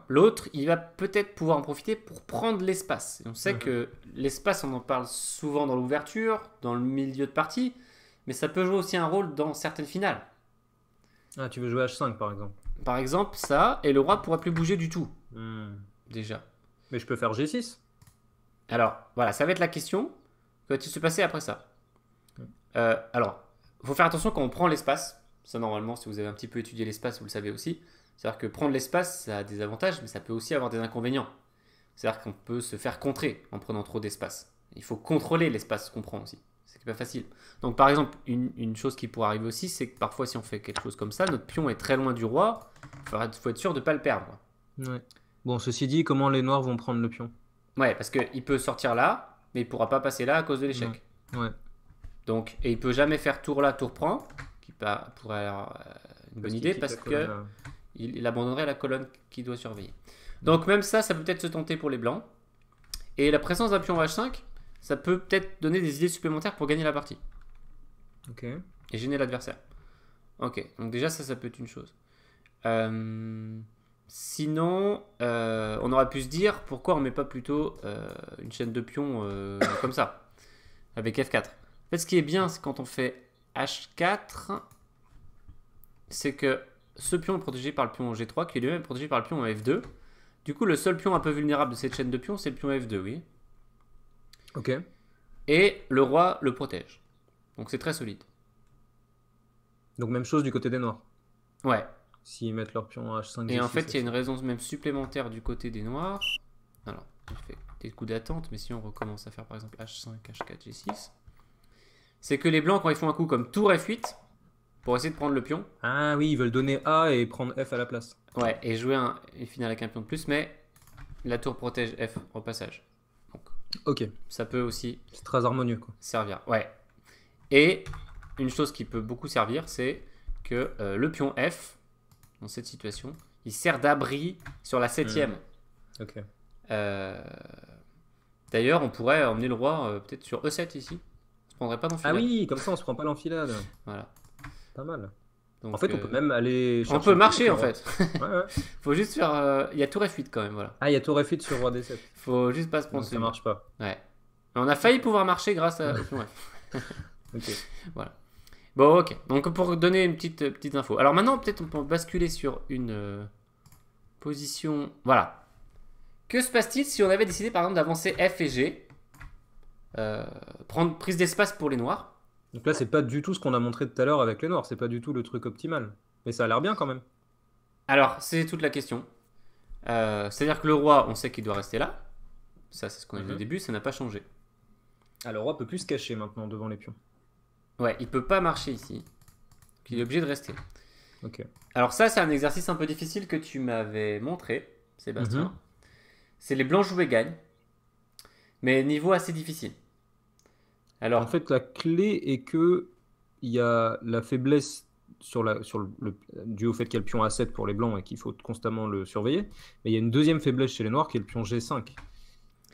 S1: l'autre il va peut-être pouvoir en profiter pour prendre l'espace. Et on sait que l'espace on en parle souvent dans l'ouverture, dans le milieu de partie, mais ça peut jouer aussi un rôle dans certaines finales.
S2: Ah, tu veux jouer H5, par exemple.
S1: Par exemple ça, et le roi ne pourra plus bouger du tout, déjà.
S2: Mais je peux faire G6.
S1: Alors, voilà, ça va être la question. Que va-t-il se passer après ça? Alors, il faut faire attention quand on prend l'espace. Ça, normalement, si vous avez un petit peu étudié l'espace, vous le savez aussi. C'est-à-dire que prendre l'espace, ça a des avantages, mais ça peut aussi avoir des inconvénients. C'est-à-dire qu'on peut se faire contrer en prenant trop d'espace. Il faut contrôler l'espace qu'on prend aussi. C'est pas facile. Donc, par exemple, une chose qui pourrait arriver aussi, c'est que parfois, si on fait quelque chose comme ça, notre pion est très loin du roi. Il faut être sûr de ne pas le perdre.
S2: Ouais. Bon, ceci dit, comment les noirs vont prendre le pion?
S1: Ouais, parce qu'il peut sortir là, mais il ne pourra pas passer là à cause de l'échec.
S2: Ouais.
S1: Donc, et il peut jamais faire tour là, tour prend, qui pourrait avoir une bonne idée parce que il abandonnerait la colonne qu'il doit surveiller. Donc même ça peut peut-être se tenter pour les blancs. Et la présence d'un pion H5, ça peut peut-être donner des idées supplémentaires pour gagner la partie.
S2: Ok.
S1: Et gêner l'adversaire. Ok, donc déjà ça peut être une chose. Sinon, on aurait pu se dire pourquoi on met pas plutôt une chaîne de pions comme ça, avec F4. En fait, ce qui est bien, c'est quand on fait H4, c'est que ce pion est protégé par le pion G3, qui est lui-même protégé par le pion F2. Du coup, le seul pion un peu vulnérable de cette chaîne de pions, c'est le pion F2, oui.
S2: Ok.
S1: Et le roi le protège. Donc c'est très solide.
S2: Donc même chose du côté des noirs.
S1: Ouais.
S2: S'ils mettent leur pion H5,
S1: Et
S2: G6,
S1: en fait, il y a une raison même supplémentaire du côté des noirs. Alors, je fais des coups d'attente, mais si on recommence à faire par exemple H5, H4, G6, c'est que les blancs, quand ils font un coup comme tour F8, pour essayer de prendre le pion.
S2: Ah oui, ils veulent donner A et prendre F à la place.
S1: Ouais, et jouer une finale avec un pion de plus, mais la tour protège F au passage. Donc,
S2: ok.
S1: ça peut aussi
S2: C'est très harmonieux, quoi.
S1: servir. Ouais. Et une chose qui peut beaucoup servir, c'est que le pion F, dans cette situation, il sert d'abri sur la 7ème.
S2: Ok.
S1: D'ailleurs, on pourrait emmener le roi peut-être sur E7 ici. On se prendrait pas d'enfilade.
S2: Ah oui, comme ça on se prend pas l'enfilade.
S1: Voilà.
S2: Pas mal.
S1: Donc,
S2: En fait, on peut même aller chercher.
S1: on peut marcher
S2: le
S1: en
S2: roi.
S1: fait.
S2: Ouais.
S1: Faut juste faire. Il y a tour F8 quand même, voilà.
S2: Ah, il y a tour F8 sur roi D7.
S1: Faut juste pas se prendre
S2: Donc ça
S1: celui-là.
S2: marche pas.
S1: Ouais. On a failli pouvoir marcher grâce à. Ouais.
S2: Ok.
S1: Voilà. Bon, ok. Donc pour donner une petite info. Alors maintenant, peut-être on peut basculer sur une position. Voilà. Que se passe-t-il si on avait décidé par exemple d'avancer F et G, prendre prise d'espace pour les noirs?
S2: Donc là, c'est pas du tout ce qu'on a montré tout à l'heure avec les noirs. C'est pas du tout le truc optimal. Mais ça a l'air bien quand même.
S1: Alors, c'est toute la question. C'est-à-dire que le roi, on sait qu'il doit rester là. Ça, c'est ce qu'on a vu au début, ça n'a pas changé.
S2: Ah, le roi peut plus se cacher maintenant devant les pions.
S1: Ouais, il peut pas marcher ici. Il est obligé de rester.
S2: Ok.
S1: Alors ça, c'est un exercice un peu difficile que tu m'avais montré, Sébastien.
S2: Mhm.
S1: C'est les blancs joués gagnent, mais niveau assez difficile.
S2: En
S1: Alors,
S2: fait, la clé est que il y a la faiblesse dû au fait qu'il y a le pion A7 pour les blancs et qu'il faut constamment le surveiller. Mais il y a une deuxième faiblesse chez les noirs qui est le pion G5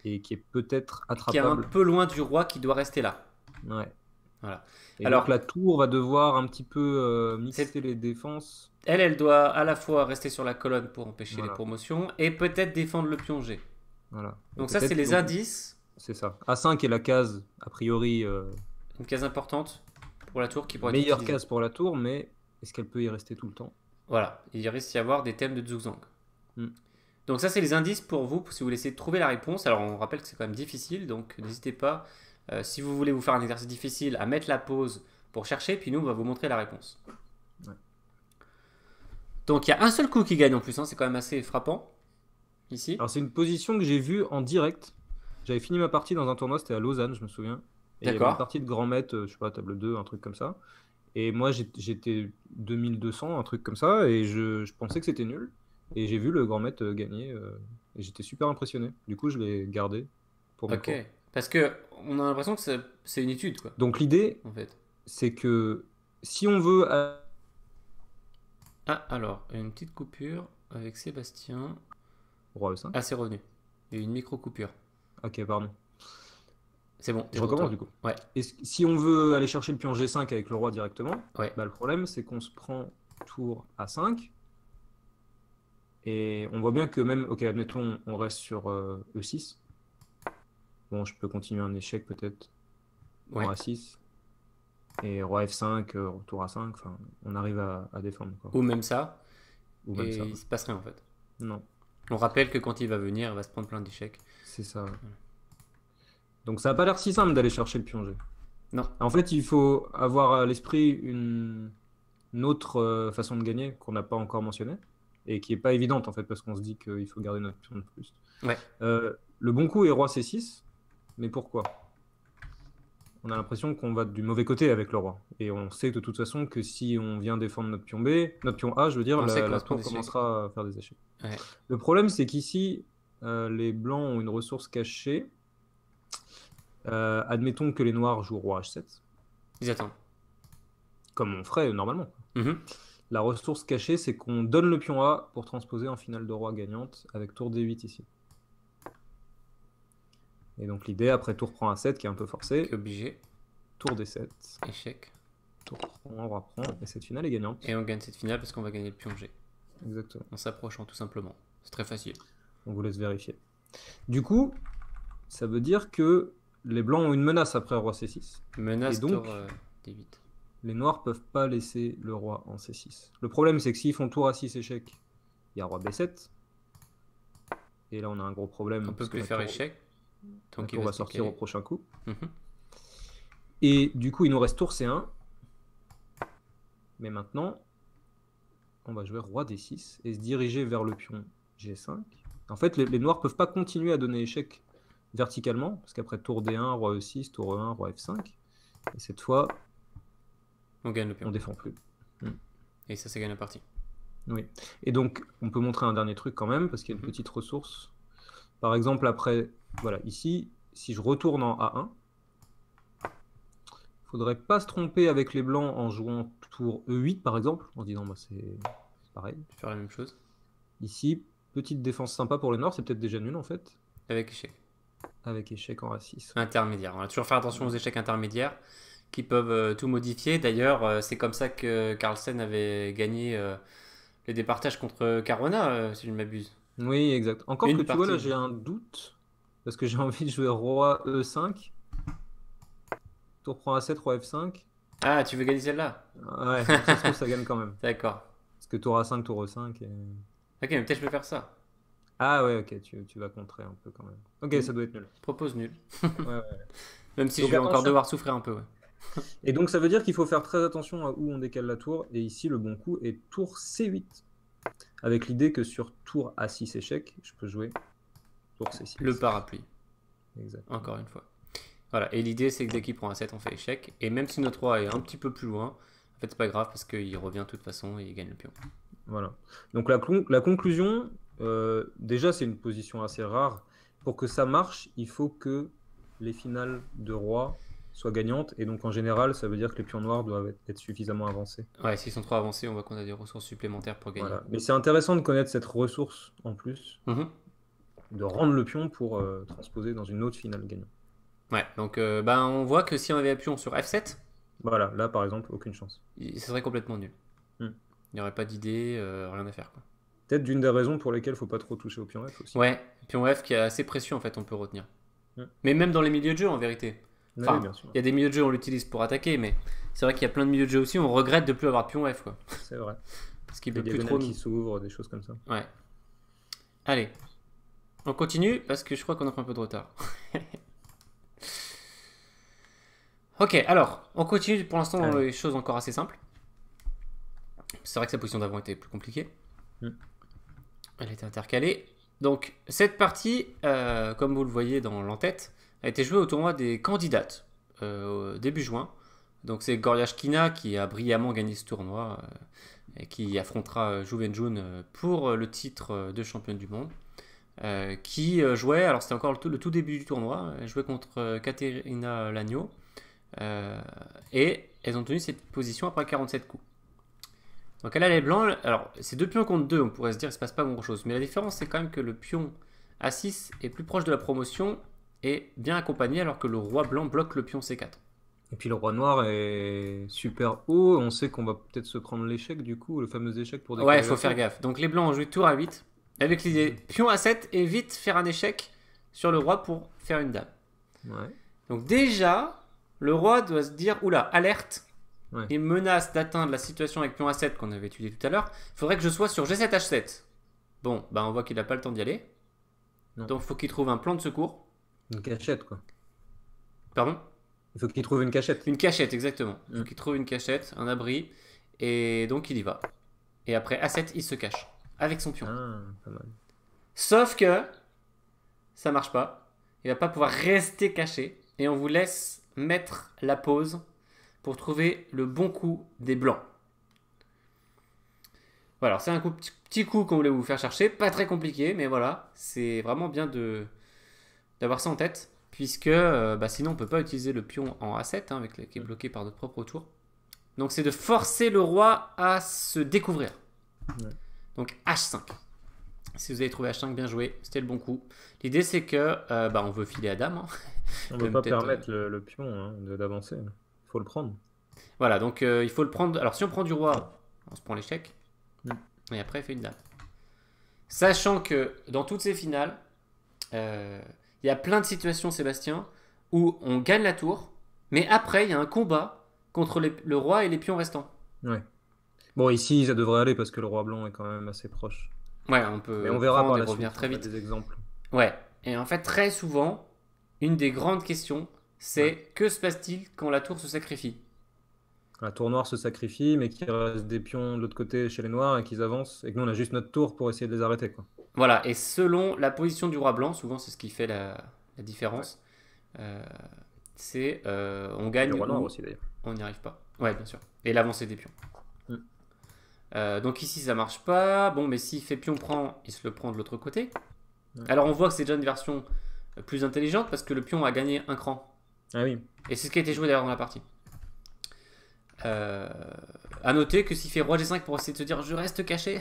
S2: et qui est peut-être
S1: qui est un
S2: attrapable.
S1: peu loin du roi qui doit rester là.
S2: Ouais.
S1: Voilà.
S2: Et donc
S1: Alors,
S2: la tour va devoir un petit peu
S1: c'est
S2: mixer les défenses.
S1: elle doit à la fois rester sur la colonne pour empêcher les
S2: Voilà.
S1: promotions et peut-être défendre le pion G.
S2: Voilà. Et
S1: Donc ça, c'est
S2: peut-être
S1: les
S2: donc
S1: indices,
S2: c'est ça. A5 est la case a priori
S1: une case importante pour la tour qui pourrait être
S2: meilleure
S1: utilisée.
S2: case pour la tour, mais est-ce qu'elle peut y rester tout le temps?
S1: Voilà, il risque d'y avoir des thèmes de Zhuangzhang.
S2: Hmm.
S1: Donc ça, c'est les indices pour vous, si vous voulez essayer de trouver la réponse. Alors on rappelle que c'est quand même difficile, donc n'hésitez pas, si vous voulez vous faire un exercice difficile, à mettre la pause pour chercher, puis nous, on va vous montrer la réponse.
S2: Ouais.
S1: Donc il y a un seul coup qui gagne en plus, hein, c'est quand même assez frappant, ici.
S2: Alors c'est une position que j'ai vue en direct. J'avais fini ma partie dans un tournoi, c'était à Lausanne, je me souviens. Et il y avait une
S1: D'accord.
S2: partie de grand maître, je sais pas, table 2, un truc comme ça. Et moi j'étais 2200, un truc comme ça, et je pensais que c'était nul. Et j'ai vu le grand maître gagner, et j'étais super impressionné. Du coup, je l'ai gardé pour mes
S1: Ok.
S2: cours.
S1: Parce que on a l'impression que c'est une étude, quoi,
S2: Donc l'idée,
S1: en fait.
S2: c'est que si on veut...
S1: Ah, alors, une petite coupure avec Sébastien.
S2: Roi E5.
S1: Ah, c'est revenu. Il y a eu une micro-coupure.
S2: Ok, pardon.
S1: C'est bon, t'es
S2: Je
S1: de
S2: recommence
S1: retour.
S2: du coup.
S1: Ouais,
S2: Si on veut aller chercher le pion G5 avec le roi directement,
S1: ouais.
S2: bah, le problème c'est qu'on se prend tour A5 et on voit bien que même, ok, admettons, on reste sur E6. Bon, je peux continuer un échec peut-être en
S1: Ouais.
S2: A6 et roi F5, tour A5, enfin, on arrive à défendre quoi.
S1: Ou même ça,
S2: Ou même
S1: et
S2: ça.
S1: il se passe rien, en fait.
S2: Non,
S1: On rappelle que quand il va venir, il va se prendre plein d'échecs.
S2: c'est ça. Donc ça n'a pas l'air si simple d'aller chercher le pion G.
S1: Non.
S2: En fait, il faut avoir à l'esprit une autre façon de gagner qu'on n'a pas encore mentionnée et qui est pas évidente en fait parce qu'on se dit qu'il faut garder notre pion de plus.
S1: Ouais.
S2: Le bon coup est roi C6, mais pourquoi? On a l'impression qu'on va du mauvais côté avec le roi. Et on sait de toute façon que si on vient défendre notre pion B, notre pion A, je veux dire,
S1: On sait qu'on va
S2: la
S1: se prendre
S2: tour
S1: des échecs.
S2: commencera à faire des échecs.
S1: Ouais.
S2: Le problème, c'est qu'ici, les blancs ont une ressource cachée. Admettons que les noirs jouent roi H7,
S1: Ils attendent.
S2: comme on ferait normalement.
S1: Mhm.
S2: La ressource cachée, c'est qu'on donne le pion A pour transposer en finale de roi gagnante avec tour D8 ici. Et donc l'idée, après tour prend A7 qui est un peu forcé,
S1: Qui est obligé.
S2: tour D7,
S1: Échec.
S2: tour prend, roi prend, et cette finale est gagnante.
S1: Et on gagne cette finale parce qu'on va gagner le pion G.
S2: Exactement.
S1: En s'approchant, tout simplement. C'est très facile.
S2: On vous laisse vérifier. Du coup, ça veut dire que les blancs ont une menace après roi C6.
S1: Menace
S2: Et donc,
S1: tour D8.
S2: les noirs peuvent pas laisser le roi en C6. Le problème, c'est que s'ils font tour A6 échec, il y a roi B7. Et là, on a un gros problème.
S1: On peut
S2: parce que
S1: plus
S2: la
S1: faire
S2: tour,
S1: échec.
S2: la
S1: Donc il
S2: tour
S1: va
S2: va
S1: se
S2: sortir au
S1: décaler.
S2: prochain coup.
S1: Mhm.
S2: Et du coup, il nous reste tour C1. Mais maintenant, on va jouer roi D6 et se diriger vers le pion G5. En fait, les noirs peuvent pas continuer à donner échec verticalement, parce qu'après tour D1, roi E6, tour E1, roi F5. Et cette fois,
S1: On gagne le pion.
S2: on défend plus.
S1: Et ça gagne la partie.
S2: Oui. Et donc, on peut montrer un dernier truc quand même, parce qu'il y a une petite ressource. Par exemple, après, voilà, ici, si je retourne en A1, il faudrait pas se tromper avec les blancs en jouant tour E8, par exemple, en se disant, bah, c'est pareil.
S1: Faire la même chose.
S2: Ici, petite défense sympa pour les noirs, c'est peut-être déjà nul en fait,
S1: Avec échec.
S2: avec échec en A6.
S1: Intermédiaire. On va toujours faire attention aux échecs intermédiaires qui peuvent tout modifier. D'ailleurs, c'est comme ça que Carlsen avait gagné les départages contre Caruana, si je ne m'abuse.
S2: Oui, exact. Encore
S1: Une
S2: que tu vois, là,
S1: partie.
S2: j'ai un doute, parce que j'ai envie de jouer roi E5, tour prend A7, roi F5.
S1: Ah, tu veux gagner celle-là?
S2: Ouais, donc ça se trouve, ça gagne quand même.
S1: D'accord.
S2: Parce que tour A5, tour E5.
S1: Ok, mais peut-être je peux faire ça.
S2: Ah ouais, ok, tu vas contrer un peu quand même. Ok, ça doit être nul.
S1: Je propose nul.
S2: Ouais, ouais.
S1: Même si
S2: Donc
S1: je vais encore
S2: attention.
S1: devoir souffrir un peu. Ouais.
S2: Et donc ça veut dire qu'il faut faire très attention à où on décale la tour. Et ici, le bon coup est tour C8. Avec l'idée que sur tour A6 échec, je peux jouer tour C6.
S1: Le parapluie,
S2: Exact.
S1: encore une fois. Voilà, et l'idée c'est que dès qu'il prend A7, on fait échec. Et même si notre roi est un petit peu plus loin, en fait c'est pas grave parce qu'il revient de toute façon et il gagne le pion.
S2: Voilà. Donc la conclusion, déjà c'est une position assez rare. Pour que ça marche, il faut que les finales de roi soient gagnantes. Et donc en général, ça veut dire que les pions noirs doivent être suffisamment avancés.
S1: Ouais, s'ils sont trop avancés, on voit qu'on a des ressources supplémentaires pour gagner.
S2: Voilà. Mais c'est intéressant de connaître cette ressource en plus,
S1: Mhm.
S2: de rendre le pion pour transposer dans une autre finale gagnante.
S1: Ouais, donc ben, on voit que si on avait un pion sur F7,
S2: Voilà, là par exemple, aucune chance.
S1: ce serait complètement nul.
S2: Hmm.
S1: Il n'y aurait pas d'idée, rien à faire. Quoi.
S2: Peut-être d'une des raisons pour lesquelles il ne faut pas trop toucher au pion F aussi.
S1: Ouais, pion F qui est assez précieux en fait, on peut retenir.
S2: Hmm.
S1: Mais même dans les milieux de jeu en vérité.
S2: Oui,
S1: Enfin,
S2: bien sûr.
S1: il y a des milieux de jeu on l'utilise pour attaquer, mais c'est vrai qu'il y a plein de milieux de jeu aussi, on regrette de plus avoir de pion F quoi.
S2: C'est vrai.
S1: Parce qu'il
S2: Les
S1: peut plus
S2: diagonales
S1: trop.
S2: qui s'ouvrent, des choses comme ça.
S1: Ouais. Allez, on continue parce que je crois qu'on a pris un peu de retard. Ok, alors, on continue pour l'instant dans les choses encore assez simples. C'est vrai que sa position d'avant était plus compliquée.
S2: Hmm.
S1: Elle était intercalée. Donc, cette partie, comme vous le voyez dans l'entête, a été jouée au tournoi des candidates début juin. Donc, c'est Goryashkina qui a brillamment gagné ce tournoi et qui affrontera Juvenjun pour le titre de championne du monde. Qui jouait, alors c'était encore le tout début du tournoi, elle jouait contre Katerina Lagno. Et elles ont tenu cette position après 47 coups. Donc elle a les blancs, alors c'est 2 pions contre 2, on pourrait se dire qu'il ne se passe pas grand chose, mais la différence c'est quand même que le pion A6 est plus proche de la promotion et bien accompagné alors que le roi blanc bloque le pion C4.
S2: Et puis le roi noir est super haut, on sait qu'on va peut-être se prendre l'échec du coup, le fameux échec pour décaler
S1: Ouais, il faut
S2: la
S1: faire
S2: tour.
S1: gaffe. Donc les blancs ont joué tour A8 avec l'idée pion A7 et vite faire un échec sur le roi pour faire une dame.
S2: Ouais.
S1: Donc déjà, le roi doit se dire, oula, alerte,
S2: Ouais.
S1: il menace d'atteindre la situation avec pion A7 qu'on avait étudié tout à l'heure. Il faudrait que je sois sur G7 H7. Bon, bah on voit qu'il n'a pas le temps d'y aller.
S2: Non.
S1: Donc il faut qu'il trouve un plan de secours.
S2: Une cachette quoi.
S1: Pardon?
S2: Il faut qu'il trouve une cachette.
S1: Une cachette, exactement. Il faut
S2: Mm.
S1: qu'il trouve une cachette, un abri. Et donc il y va. Et après A7, il se cache. Avec son pion.
S2: Ah, pas mal.
S1: Sauf que ça marche pas. Il va pas pouvoir rester caché. Et on vous laisse mettre la pause pour trouver le bon coup des blancs. Voilà, c'est un petit coup qu'on voulait vous faire chercher. Pas très compliqué, mais voilà. C'est vraiment bien d'avoir ça en tête. Puisque sinon on peut pas utiliser le pion en A7 hein, qui est bloqué par notre propre tour. Donc c'est de forcer le roi à se découvrir.
S2: Ouais.
S1: Donc H5. Si vous avez trouvé H5, bien joué, c'était le bon coup. L'idée c'est que on veut filer à dame. Hein.
S2: On ne peut pas permettre le pion hein, d'avancer. Il faut le prendre.
S1: Voilà, donc il faut le prendre. Alors si on prend du roi, on se prend l'échec. Et après, il fait une dame. Sachant que dans toutes ces finales, il y a plein de situations, Sébastien, où on gagne la tour, mais après, il y a un combat contre le roi et les pions restants.
S2: Ouais. Bon, ici, ça devrait aller parce que le roi blanc est quand même assez proche.
S1: Ouais, on peut
S2: Mais on verra par
S1: prendre et
S2: la
S1: revenir
S2: suite.
S1: très
S2: On a
S1: vite.
S2: des exemples.
S1: Ouais, et en fait, très souvent, une des grandes questions, c'est que se passe-t-il quand la tour se sacrifie?
S2: La tour noire se sacrifie, mais qu'il reste des pions de l'autre côté chez les noirs et qu'ils avancent, et que nous on a juste notre tour pour essayer de les arrêter. Quoi.
S1: Voilà, et selon la position du roi blanc, souvent c'est ce qui fait la différence, c'est on
S2: Et
S1: gagne
S2: le roi noir
S1: ou
S2: aussi d'ailleurs.
S1: on n'y arrive pas. Ouais, bien sûr. Et l'avancée des pions.
S2: Mm.
S1: Donc ici ça marche pas. Bon, mais s'il fait pion prend, il se le prend de l'autre côté.
S2: Ouais.
S1: Alors on voit que c'est déjà une version plus intelligente parce que le pion a gagné un cran.
S2: Ah oui.
S1: Et c'est ce qui a été joué d'ailleurs dans la partie. À noter que s'il fait roi G5 pour essayer de se dire je reste caché,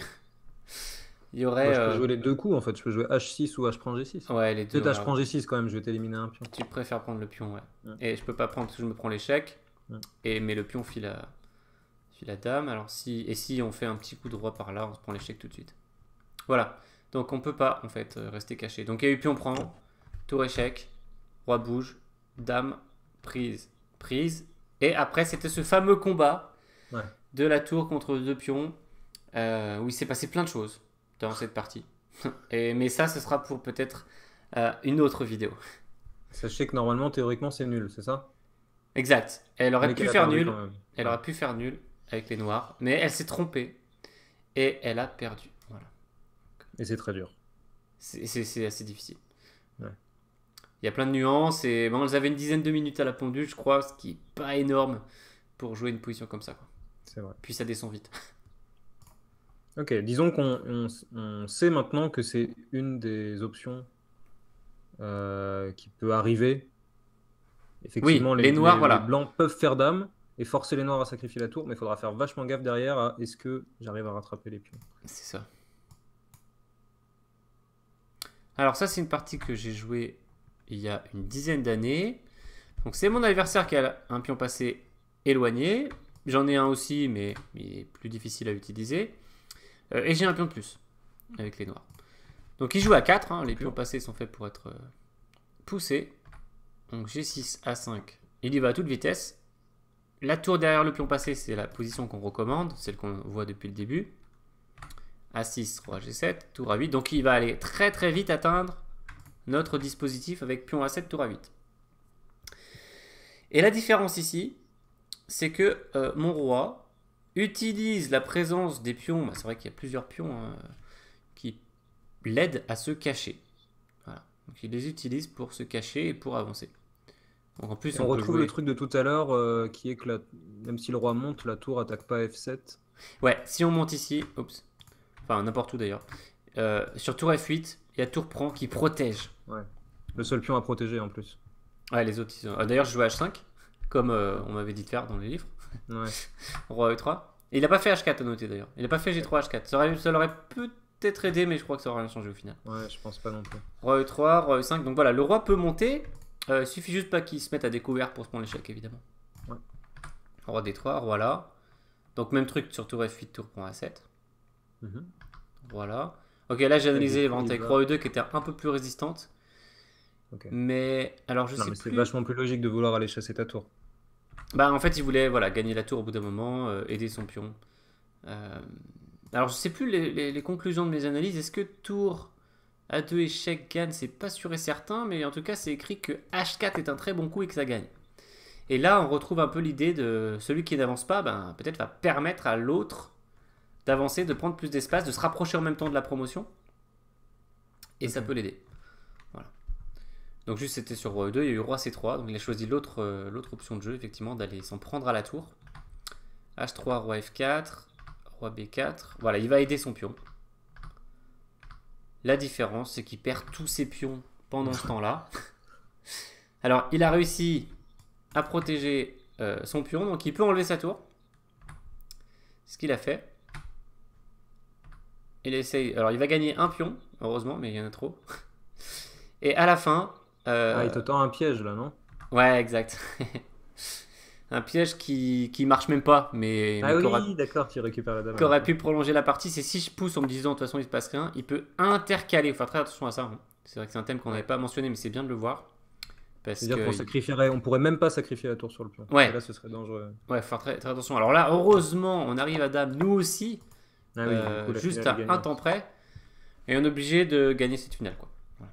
S1: il y aurait.
S2: Moi, je peux jouer les deux coups en fait. Je peux jouer H6 ou H prend G6.
S1: Ouais, les deux.
S2: Peut-être H prend G6 quand même, je vais t'éliminer un pion.
S1: Tu préfères prendre le pion, ouais.
S2: Mm.
S1: Et je peux pas prendre parce que je me prends l'échec.
S2: Mm.
S1: Mais le pion file la dame. Alors si on fait un petit coup de roi par là, on se prend l'échec tout de suite. Voilà. Donc on peut pas en fait rester caché. Donc il y a eu pion prend, tour échec, roi bouge, dame, prise, prise. Et après c'était ce fameux combat de la tour contre deux pions où il s'est passé plein de choses dans cette partie. Mais ça, ce sera pour peut-être une autre vidéo.
S2: Sachez que normalement, théoriquement, c'est nul, c'est ça?
S1: Exact. Elle aurait
S2: Mais
S1: pu
S2: qu'elle a
S1: faire
S2: perdu
S1: nul.
S2: quand même.
S1: Elle aurait pu faire nul avec les noirs, mais elle s'est trompée et elle a perdu. Voilà.
S2: Et c'est très dur.
S1: C'est assez difficile.
S2: Ouais.
S1: Il y a plein de nuances et bon, elles avaient une dizaine de minutes à la pendule, je crois, ce qui est pas énorme pour jouer une position comme ça, quoi.
S2: C'est vrai.
S1: Puis ça descend vite.
S2: Ok, disons qu'on sait maintenant que c'est une des options qui peut arriver. Effectivement,
S1: Oui, les noirs,
S2: les
S1: voilà.
S2: blancs peuvent faire dame et forcer les noirs à sacrifier la tour, mais il faudra faire vachement gaffe derrière à est-ce que j'arrive à rattraper les pions.
S1: C'est ça. Alors ça, c'est une partie que j'ai jouée il y a une dizaine d'années. Donc c'est mon adversaire qui a un pion passé éloigné. J'en ai un aussi, mais il est plus difficile à utiliser. Et j'ai un pion de plus avec les noirs. Donc il joue à 4. Hein. Les pions passés sont faits pour être poussés. Donc G6, A5. Il y va à toute vitesse. La tour derrière le pion passé, c'est la position qu'on recommande, celle qu'on voit depuis le début. A6, roi G7, tour A8. Donc il va aller très très vite atteindre notre dispositif avec pion A7, tour A8. Et la différence ici, c'est que mon roi utilise la présence des pions. Bah, c'est vrai qu'il y a plusieurs pions qui l'aident à se cacher. Voilà. Donc il les utilise pour se cacher et pour avancer. Donc en plus,
S2: on
S1: peut
S2: retrouve
S1: jouer...
S2: le truc de tout à l'heure qui est que même si le roi monte, la tour attaque pas F7.
S1: Ouais, si on monte ici, oups, enfin n'importe où d'ailleurs, sur tour F8, il y a tour prend qui protège.
S2: Ouais. Le seul pion à protéger en plus.
S1: Ouais, les autres, d'ailleurs je joue H5, comme on m'avait dit de faire dans les livres.
S2: Ouais.
S1: Roi E3. Et il n'a pas fait H4 à noter d'ailleurs. Il n'a pas fait G3 H4. Ça l'aurait peut-être aidé, mais je crois que ça n'aurait rien changé au final.
S2: Ouais, je pense pas non plus.
S1: Roi E3, roi E5. Donc voilà, le roi peut monter. Il suffit juste pas qu'il se mette à découvert pour se prendre l'échec, évidemment.
S2: Ouais.
S1: Roi D3, roi là. Donc même truc sur tour F8, tour prend A7. Voilà. Ok, là j'ai analysé les ventes avec roi E2 qui était un peu plus résistante.
S2: Okay.
S1: Mais alors je sais plus.
S2: C'est vachement plus logique de vouloir aller chasser ta tour.
S1: Bah en fait il voulait voilà, gagner la tour au bout d'un moment, aider son pion. Alors je sais plus les conclusions de mes analyses. Est-ce que tour A2 échec gagne? C'est pas sûr et certain, mais en tout cas c'est écrit que H4 est un très bon coup et que ça gagne. Et là on retrouve un peu l'idée de celui qui n'avance pas, ben, peut-être va permettre à l'autre d'avancer, de prendre plus d'espace, de se rapprocher en même temps de la promotion. Et ça peut l'aider. Voilà. Donc juste c'était sur roi E2, il y a eu roi C3, donc il a choisi l'autre option de jeu, effectivement, d'aller s'en prendre à la tour. H3, roi F4, roi B4, voilà, il va aider son pion. La différence, c'est qu'il perd tous ses pions pendant ce temps-là. Alors, il a réussi à protéger son pion, donc il peut enlever sa tour. Ce qu'il a fait. Il essaye. Alors, il va gagner un pion, heureusement, mais il y en a trop. Et à la fin...
S2: il te tend un piège, là, non?
S1: Ouais, exact. Un piège qui marche même pas, mais
S2: oui, d'accord, tu récupères la dame.
S1: Qui aurait pu prolonger la partie, c'est si je pousse en me disant de toute façon il se passe rien, il peut intercaler. Il faut faire très attention à ça. Hein. C'est vrai que c'est un thème qu'on n'avait pas mentionné, mais c'est bien de le voir.
S2: C'est-à-dire qu'on sacrifierait, on pourrait même pas sacrifier la tour sur le pion.
S1: Ouais.
S2: Et là, ce serait dangereux.
S1: Ouais, faut faire très, très attention. Alors là, heureusement, on arrive à dame, nous aussi,
S2: Oui,
S1: juste à un temps près, et on est obligé de gagner cette finale, quoi. Voilà.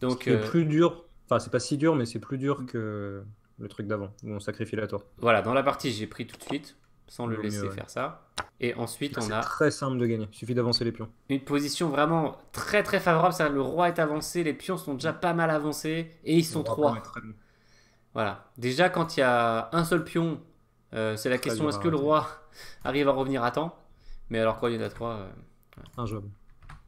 S1: Donc,
S2: c'est plus dur. Enfin, c'est pas si dur, mais c'est plus dur que le truc d'avant, où on sacrifie la tour.
S1: Voilà, dans la partie, j'ai pris tout de suite, sans le laisser faire ça. Et ensuite, on a...
S2: C'est très simple de gagner, il suffit d'avancer les pions.
S1: Une position vraiment très très favorable, c'est-à-dire le roi est avancé, les pions sont déjà pas mal avancés, et ils sont 3. Voilà. Déjà, quand il y a un seul pion, c'est la question, est-ce que le roi arrive à revenir à temps? Mais alors quand il y en a 3...
S2: un job.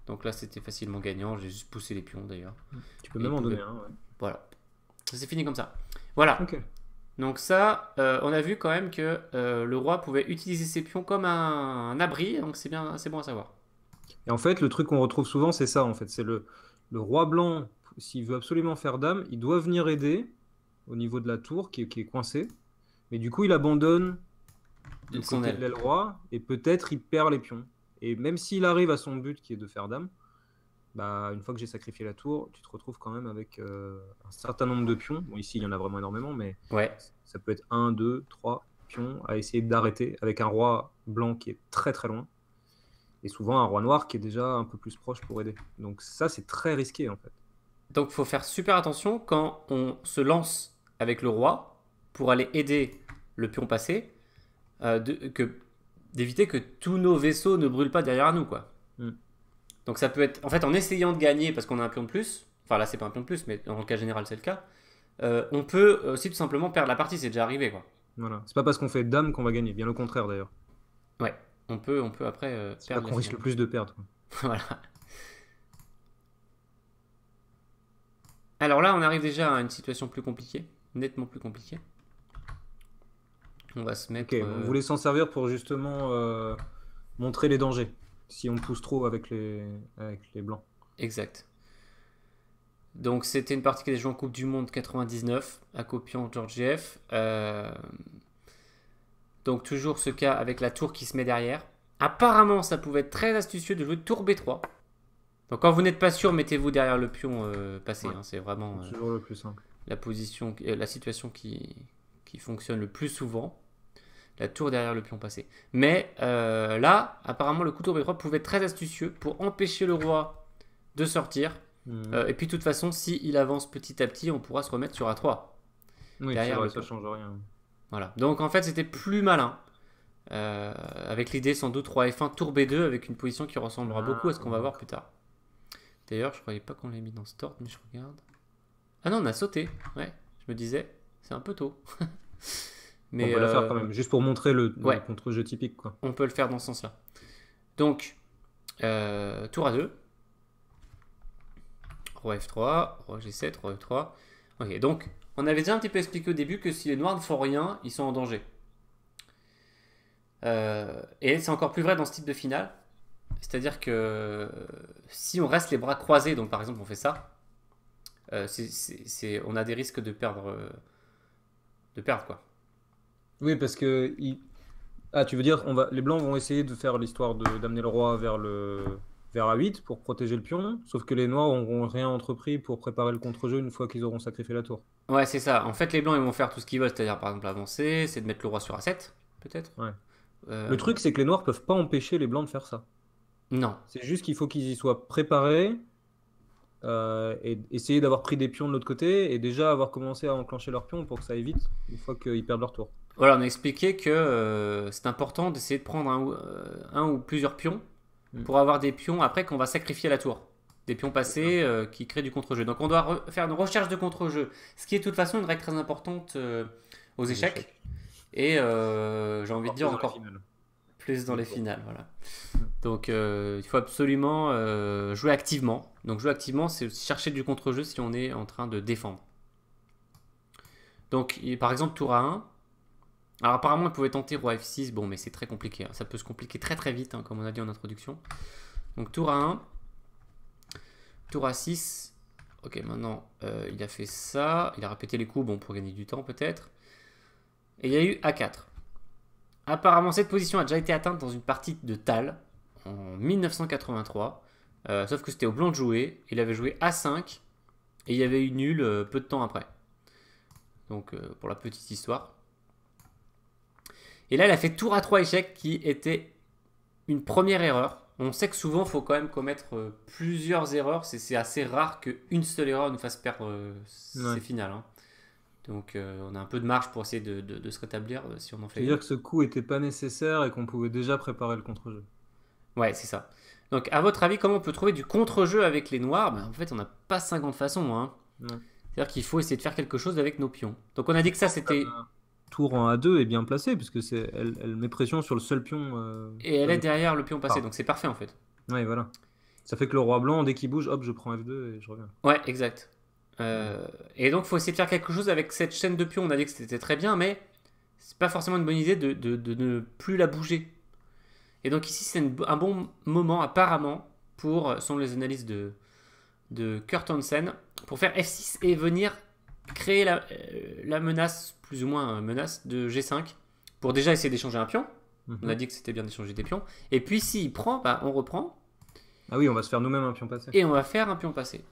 S1: Donc là, c'était facilement gagnant, j'ai juste poussé les pions d'ailleurs.
S2: Tu peux même en donner un, ouais.
S1: Voilà. C'est fini comme ça. Voilà.
S2: Okay.
S1: Donc ça, on a vu quand même que le roi pouvait utiliser ses pions comme un abri, donc c'est bien, c'est bon à savoir.
S2: Et en fait, le truc qu'on retrouve souvent, c'est ça, en fait. C'est le roi blanc, s'il veut absolument faire dame, il doit venir aider au niveau de la tour qui est coincée. Mais du coup, il abandonne du côté de l'aile roi et peut-être il perd les pions. Et même s'il arrive à son but qui est de faire dame, bah, une fois que j'ai sacrifié la tour, tu te retrouves quand même avec un certain nombre de pions. Bon, ici, il y en a vraiment énormément, mais ça peut être 1, 2, 3 pions à essayer d'arrêter avec un roi blanc qui est très très loin. Et souvent un roi noir qui est déjà un peu plus proche pour aider. Donc ça, c'est très risqué en fait.
S1: Donc il faut faire super attention quand on se lance avec le roi pour aller aider le pion passé, d'éviter que tous nos vaisseaux ne brûlent pas derrière nous, quoi. Donc ça peut être, en fait, en essayant de gagner parce qu'on a un pion de plus, enfin là c'est pas un pion de plus, mais dans le cas général c'est le cas, on peut aussi tout simplement perdre la partie, c'est déjà arrivé quoi.
S2: Voilà. C'est pas parce qu'on fait dame qu'on va gagner, bien au contraire d'ailleurs.
S1: Ouais, on peut après
S2: C'est là
S1: perdre
S2: qu'on
S1: la
S2: risque le
S1: finale.
S2: plus de perdre, quoi.
S1: Voilà. Alors là, on arrive déjà à une situation plus compliquée, nettement plus compliquée. On va se
S2: Ok,
S1: mettre.
S2: on voulait s'en servir pour justement montrer les dangers. Si on pousse trop avec les blancs.
S1: Exact. Donc c'était une partie qui a été jouée en Coupe du Monde 99 à Kopian, Georgiev. Donc toujours ce cas avec la tour qui se met derrière. Apparemment, ça pouvait être très astucieux de jouer tour B3. Donc quand vous n'êtes pas sûr, mettez-vous derrière le pion passé.
S2: Ouais.
S1: Hein. C'est vraiment
S2: C'est toujours le plus simple.
S1: la position, la situation qui fonctionne le plus souvent. La tour derrière le pion passé. Mais là, apparemment, le coup tour B3 pouvait être très astucieux pour empêcher le roi de sortir. Et puis de toute façon, s'il avance petit à petit, on pourra se remettre sur A3.
S2: Oui,
S1: derrière
S2: vrai,
S1: le
S2: ça
S1: pion.
S2: change rien.
S1: Voilà. Donc en fait, c'était plus malin. Avec l'idée sans doute roi F1, tour B2 avec une position qui ressemblera beaucoup à ce qu'on va voir plus tard. D'ailleurs, je croyais pas qu'on l'ait mis dans Start, mais je regarde. Ah non, on a sauté. Ouais, je me disais, c'est un peu tôt.
S2: Mais on peut la faire quand même, juste pour montrer le contre-jeu typique, quoi.
S1: On peut le faire dans ce sens-là. Donc, tour A2. Roi F3, roi G7, roi F3. Ok, donc, on avait déjà un petit peu expliqué au début que si les noirs ne font rien, ils sont en danger. Et c'est encore plus vrai dans ce type de finale. C'est-à-dire que si on reste les bras croisés, donc par exemple on fait ça, on a des risques de perdre quoi.
S2: Oui, parce que ah, tu veux dire, les blancs vont essayer de faire l'histoire d'amener le roi vers A8 pour protéger le pion, sauf que les noirs n'auront rien entrepris pour préparer le contre-jeu une fois qu'ils auront sacrifié la tour.
S1: Ouais, c'est ça. En fait, les blancs ils vont faire tout ce qu'ils veulent, c'est-à-dire par exemple avancer, c'est de mettre le roi sur A7, peut-être.
S2: Ouais. Le truc, c'est que les noirs peuvent pas empêcher les blancs de faire ça.
S1: Non.
S2: C'est juste qu'il faut qu'ils y soient préparés et essayer d'avoir pris des pions de l'autre côté et déjà avoir commencé à enclencher leurs pions pour que ça aille vite une fois qu'ils perdent leur tour.
S1: Voilà, on a expliqué que c'est important d'essayer de prendre un ou plusieurs pions pour avoir des pions après qu'on va sacrifier à la tour. Des pions passés qui créent du contre-jeu. Donc on doit faire une recherche de contre-jeu. Ce qui est de toute façon une règle très importante aux échecs. Et j'ai envie de dire encore plus dans les finales. Voilà. Donc il faut absolument jouer activement. Donc jouer activement, c'est chercher du contre-jeu si on est en train de défendre. Donc par exemple tour A1. Alors apparemment il pouvait tenter roi F6. Bon mais c'est très compliqué. Hein. Ça peut se compliquer très très vite hein, comme on a dit en introduction. Donc tour A1. Tour A6. Ok maintenant il a fait ça. Il a répété les coups bon, pour gagner du temps peut-être. Et il y a eu A4. Apparemment, cette position a déjà été atteinte dans une partie de Tal en 1983. Sauf que c'était au blanc de jouer. Il avait joué A5 et il y avait eu nul peu de temps après. Donc, pour la petite histoire. Et là, il a fait tour A3 échec qui était une première erreur. On sait que souvent, il faut quand même commettre plusieurs erreurs. C'est assez rare qu'une seule erreur nous fasse perdre ses finales. Hein. Donc on a un peu de marge pour essayer de se rétablir si on en fait.
S2: C'est-à-dire que ce coup n'était pas nécessaire et qu'on pouvait déjà préparer le contre-jeu.
S1: Ouais, c'est ça. Donc à votre avis, comment on peut trouver du contre-jeu avec les noirs? En fait, on n'a pas 50 façons. Hein. C'est-à-dire qu'il faut essayer de faire quelque chose avec nos pions. Donc on a dit que ça c'était...
S2: Tour en A2 est bien placée puisque elle met pression sur le seul pion.
S1: Et elle est derrière le pion passé, donc c'est parfait en fait.
S2: Ouais, voilà. Ça fait que le roi blanc, dès qu'il bouge, hop, je prends F2 et je reviens.
S1: Ouais, exact. Et donc, il faut essayer de faire quelque chose avec cette chaîne de pions. On a dit que c'était très bien, mais c'est pas forcément une bonne idée de ne plus la bouger. Et donc, ici, c'est un bon moment, apparemment, selon les analyses de Kurt Hansen, pour faire F6 et venir créer la menace, plus ou moins menace, de G5, pour déjà essayer d'échanger un pion. On a dit que c'était bien d'échanger des pions. Et puis, s'il prend, on reprend.
S2: Ah oui, on va se faire nous-mêmes un pion passé.
S1: Et on va faire un pion passé.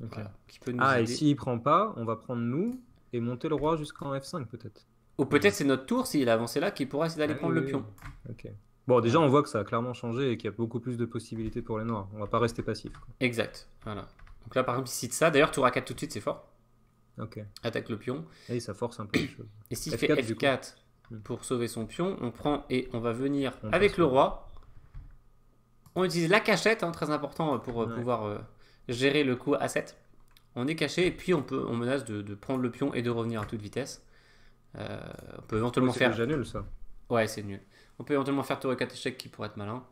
S2: Okay.
S1: Voilà, qui peut nous aider.
S2: Et s'il prend pas, on va prendre nous et monter le roi jusqu'en F5 peut-être.
S1: Ou peut-être c'est notre tour, s'il a avancé là, qui pourra essayer d'aller prendre le pion.
S2: Ok. Bon, déjà on voit que ça a clairement changé et qu'il y a beaucoup plus de possibilités pour les noirs. On va pas rester passif. Quoi.
S1: Exact. Voilà. Donc là par exemple, ici de ça, d'ailleurs tour A4 tout de suite, c'est fort.
S2: Ok.
S1: Attaque le pion.
S2: Et ça force un peu les choses.
S1: Et s'il fait F4 pour sauver son pion, on prend et on va venir avec le roi. On utilise la cachette, hein, très important pour pouvoir gérer le coup A7. On est caché et puis on menace de prendre le pion et de revenir à toute vitesse. On peut éventuellement
S2: C'est
S1: faire...
S2: déjà nul ça.
S1: Ouais, c'est nul. On peut éventuellement faire tour et 4 échecs qui pourrait être malin. En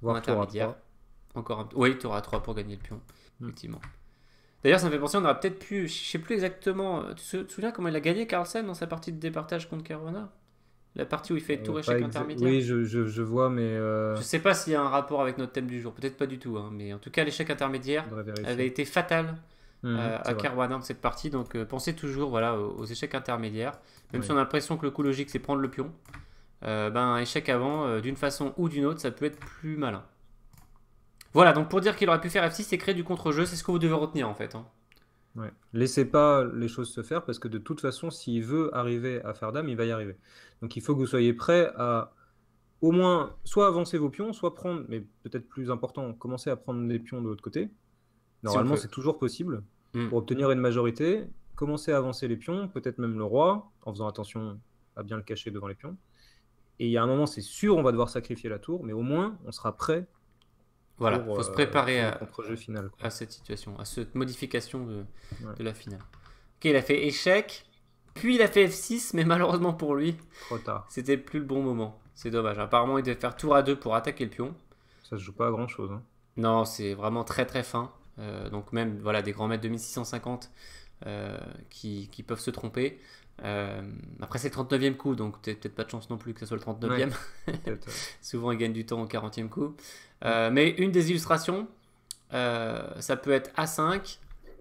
S2: Voire tour à
S1: intermédiaire.
S2: 3.
S1: Encore un... Oui, tour à 3 pour gagner le pion.
S2: Mm.
S1: Effectivement. D'ailleurs, ça me fait penser, on aurait peut-être pu... Je sais plus exactement... Tu te souviens comment il a gagné Carlsen dans sa partie de départage contre Caruana? La partie où il fait tour échec intermédiaire.
S2: Oui, je vois, mais
S1: Je sais pas s'il y a un rapport avec notre thème du jour. Peut-être pas du tout. Hein. Mais en tout cas, l'échec intermédiaire
S2: faudrait vérifier.
S1: avait été fatal à
S2: C'est vrai.
S1: Caruana dans cette partie. Donc pensez toujours voilà, aux échecs intermédiaires. Même si
S2: Oui.
S1: on a l'impression que le coup logique c'est prendre le pion. Un échec avant, d'une façon ou d'une autre, ça peut être plus malin. Voilà, donc pour dire qu'il aurait pu faire F6 et créer du contre-jeu, c'est ce que vous devez retenir en fait. Hein.
S2: Ouais. Laissez pas les choses se faire parce que de toute façon, s'il veut arriver à faire dame, il va y arriver. Donc il faut que vous soyez prêt à au moins soit avancer vos pions, soit prendre, mais peut-être plus important, commencer à prendre des pions de l'autre côté. Normalement,
S1: peut.
S2: c'est toujours possible.
S1: Mm.
S2: Pour obtenir une majorité, commencer à avancer les pions, peut-être même le roi, en faisant attention à bien le cacher devant les pions. Et il y a un moment, c'est sûr, on va devoir sacrifier la tour, mais au moins, on sera prêt
S1: Voilà,
S2: pour
S1: faut se préparer
S2: le contre-jeu final. Quoi.
S1: à cette situation, à cette modification
S2: Ouais.
S1: de la finale. Ok, il a fait échec, puis il a fait F6, mais malheureusement pour lui,
S2: Trop tard.
S1: c'était plus le bon moment. C'est dommage. Apparemment, il devait faire tour à 2 pour attaquer le pion.
S2: Ça se joue pas à grand-chose. Hein.
S1: Non, c'est vraiment très très fin. Donc même voilà, des grands maîtres de 1650 qui peuvent se tromper. Après, c'est le 39e coup, donc peut-être pas de chance non plus que ce soit le 39e.
S2: Peut-être,
S1: Souvent, il gagne du temps au 40e coup. Mais une des illustrations, ça peut être A5,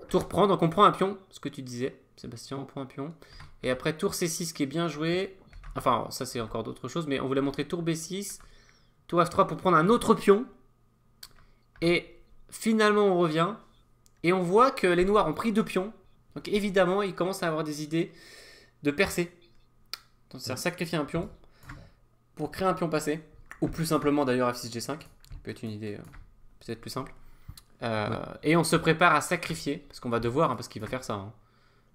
S1: tour prend, donc on prend un pion, ce que tu disais, Sébastien, on prend un pion. Et après, tour C6 qui est bien joué. Enfin, ça c'est encore d'autres choses, mais on voulait montrer tour B6, tour F3 pour prendre un autre pion. Et finalement, on revient. Et on voit que les noirs ont pris 2 pions. Donc évidemment, ils commencent à avoir des idées de percer. Donc c'est-à-dire sacrifier un pion pour créer un pion passé. Ou plus simplement d'ailleurs F6 G5, qui peut être une idée peut-être plus simple. Et on se prépare à sacrifier, parce qu'on va devoir, hein, parce qu'il va faire ça. Hein.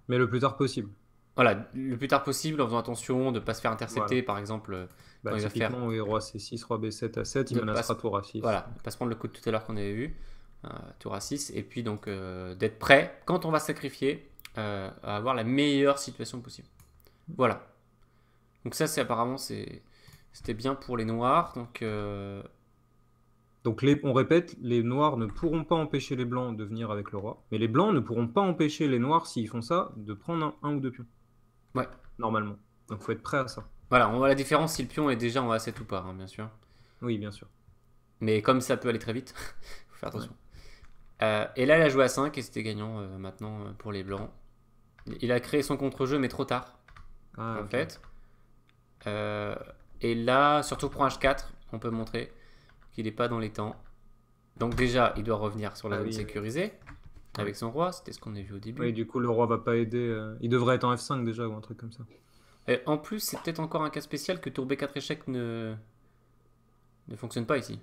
S2: Mais le plus tard possible.
S1: Voilà, le plus tard possible, en faisant attention de ne pas se faire intercepter,
S2: Voilà.
S1: par exemple.
S2: Bah,
S1: il va faire...
S2: typiquement, oui, roi C6, roi B7 à 7, il
S1: De
S2: menacera
S1: pas-
S2: tour à 6.
S1: Voilà, ne pas se prendre le coup de tout à l'heure qu'on avait vu, tour à 6, et puis donc d'être prêt, quand on va sacrifier, à avoir la meilleure situation possible. Voilà. Donc ça, c'est apparemment, c'était bien pour les noirs, donc...
S2: Donc on répète, les noirs ne pourront pas empêcher les blancs de venir avec le roi, mais les blancs ne pourront pas empêcher les noirs, s'ils font ça, de prendre un ou 2 pions.
S1: Ouais.
S2: Normalement. Donc il faut être prêt à ça.
S1: Voilà, on voit la différence si le pion est déjà en A7 ou pas, hein, bien sûr.
S2: Oui, bien sûr.
S1: Mais comme ça peut aller très vite, faut faire attention. Et là, il a joué à 5 et c'était gagnant maintenant pour les blancs. Il a créé son contre-jeu, mais trop tard,
S2: Ah,
S1: en
S2: ok.
S1: fait. Et là, surtout pour H4, on peut montrer qu'il n'est pas dans les temps. Donc déjà, il doit revenir sur la zone
S2: oui,
S1: sécurisée avec son roi. C'était ce qu'on a vu au début.
S2: Oui, du coup, le roi va pas aider. Il devrait être en F5 déjà ou un truc comme ça.
S1: Et en plus, c'est peut-être encore un cas spécial que tour B4 échec ne fonctionne pas ici.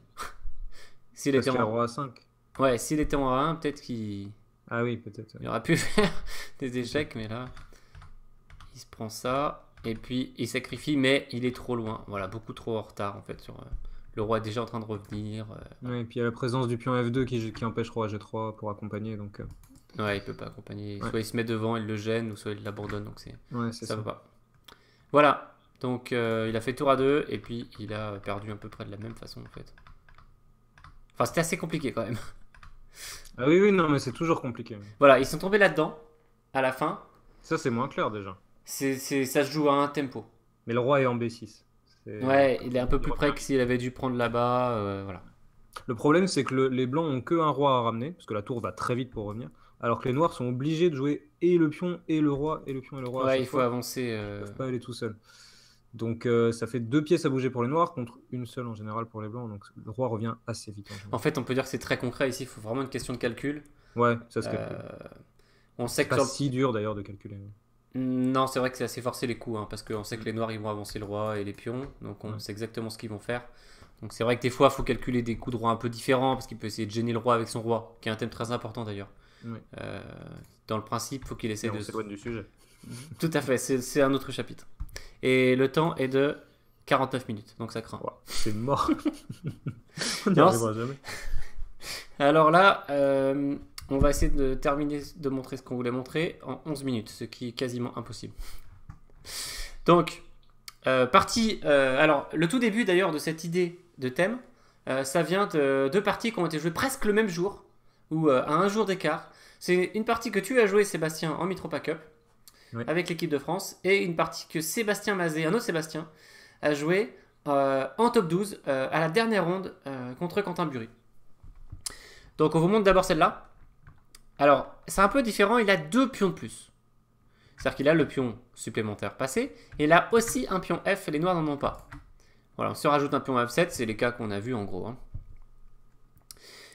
S1: S'il
S2: Parce
S1: était
S2: qu'il y a
S1: en...
S2: roi A5.
S1: Ouais, s'il était en A1, peut-être qu'il
S2: Ah oui, peut-être.
S1: il aurait pu faire des échecs, mais là, il se prend ça. Et puis, il sacrifie, mais il est trop loin. Voilà, beaucoup trop en retard, en fait. Le roi est déjà en train de revenir.
S2: Ouais, et puis il y a la présence du pion F2 qui empêche roi G3 pour accompagner. Donc,
S1: Ouais, il peut pas accompagner.
S2: Ouais.
S1: Soit il se met devant, il le gêne, ou soit il l'abandonne. Donc
S2: ouais, c'est
S1: ça
S2: ça.
S1: va pas. Voilà. Donc, il a fait tour à 2, et puis il a perdu à peu près de la même façon, en fait. Enfin, c'était assez compliqué, quand même.
S2: Ah oui, oui, non, mais c'est toujours compliqué.
S1: Voilà, ils sont tombés là-dedans, à la fin.
S2: Ça, c'est moins clair déjà.
S1: Ça se joue à un tempo.
S2: Mais le roi est en B6.
S1: Ouais, il est un peu plus près que s'il avait dû prendre là-bas. Voilà.
S2: Le problème, c'est que les blancs ont que un roi à ramener, parce que la tour va très vite pour revenir, alors que les noirs sont obligés de jouer et le pion et le roi, et le pion et le roi. à
S1: Ouais,
S2: chaque
S1: il faut
S2: fois.
S1: avancer.
S2: Ils peuvent pas aller tout seuls. Donc ça fait 2 pièces à bouger pour les noirs contre une seule en général pour les blancs. Donc le roi revient assez vite en général.
S1: En fait, on peut dire que c'est très concret ici. Il faut vraiment une question de calcul.
S2: Ouais, ça se calcule.
S1: On sait
S2: C'est
S1: que
S2: pas si dur d'ailleurs de calculer.
S1: Non, c'est vrai que c'est assez forcé les coups, hein, parce qu'on sait que les noirs ils vont avancer le roi et les pions, donc on
S2: Ouais.
S1: sait exactement ce qu'ils vont faire. Donc c'est vrai que des fois il faut calculer des coups de roi un peu différents, parce qu'il peut essayer de gêner le roi avec son roi, qui est un thème très important d'ailleurs.
S2: Ouais.
S1: Dans le principe, il faut qu'il essaie
S2: Et on
S1: de...
S2: s'éloigne du sujet.
S1: Tout à fait, c'est un autre chapitre. Et le temps est de 49 minutes, donc ça craint.
S2: Ouais, c'est mort. On n'y
S1: Non,
S2: arrivera jamais.
S1: Alors là, on va essayer de terminer de montrer ce qu'on voulait montrer en 11 minutes, ce qui est quasiment impossible. Donc, alors, le tout début d'ailleurs de cette idée de thème, ça vient de deux parties qui ont été jouées presque le même jour, ou à un jour d'écart. C'est une partie que tu as jouée, Sébastien, en Mitropa Cup, avec l'équipe de France, et une partie que Sébastien Mazet, un autre Sébastien, a joué en top 12 à la dernière ronde contre Quentin Bury. Donc on vous montre d'abord celle-là. Alors, c'est un peu différent, il a 2 pions de plus. C'est-à-dire qu'il a le pion supplémentaire passé, et il a aussi un pion F, les noirs n'en ont pas. Voilà, on se rajoute un pion F7, c'est les cas qu'on a vus en gros. Hein.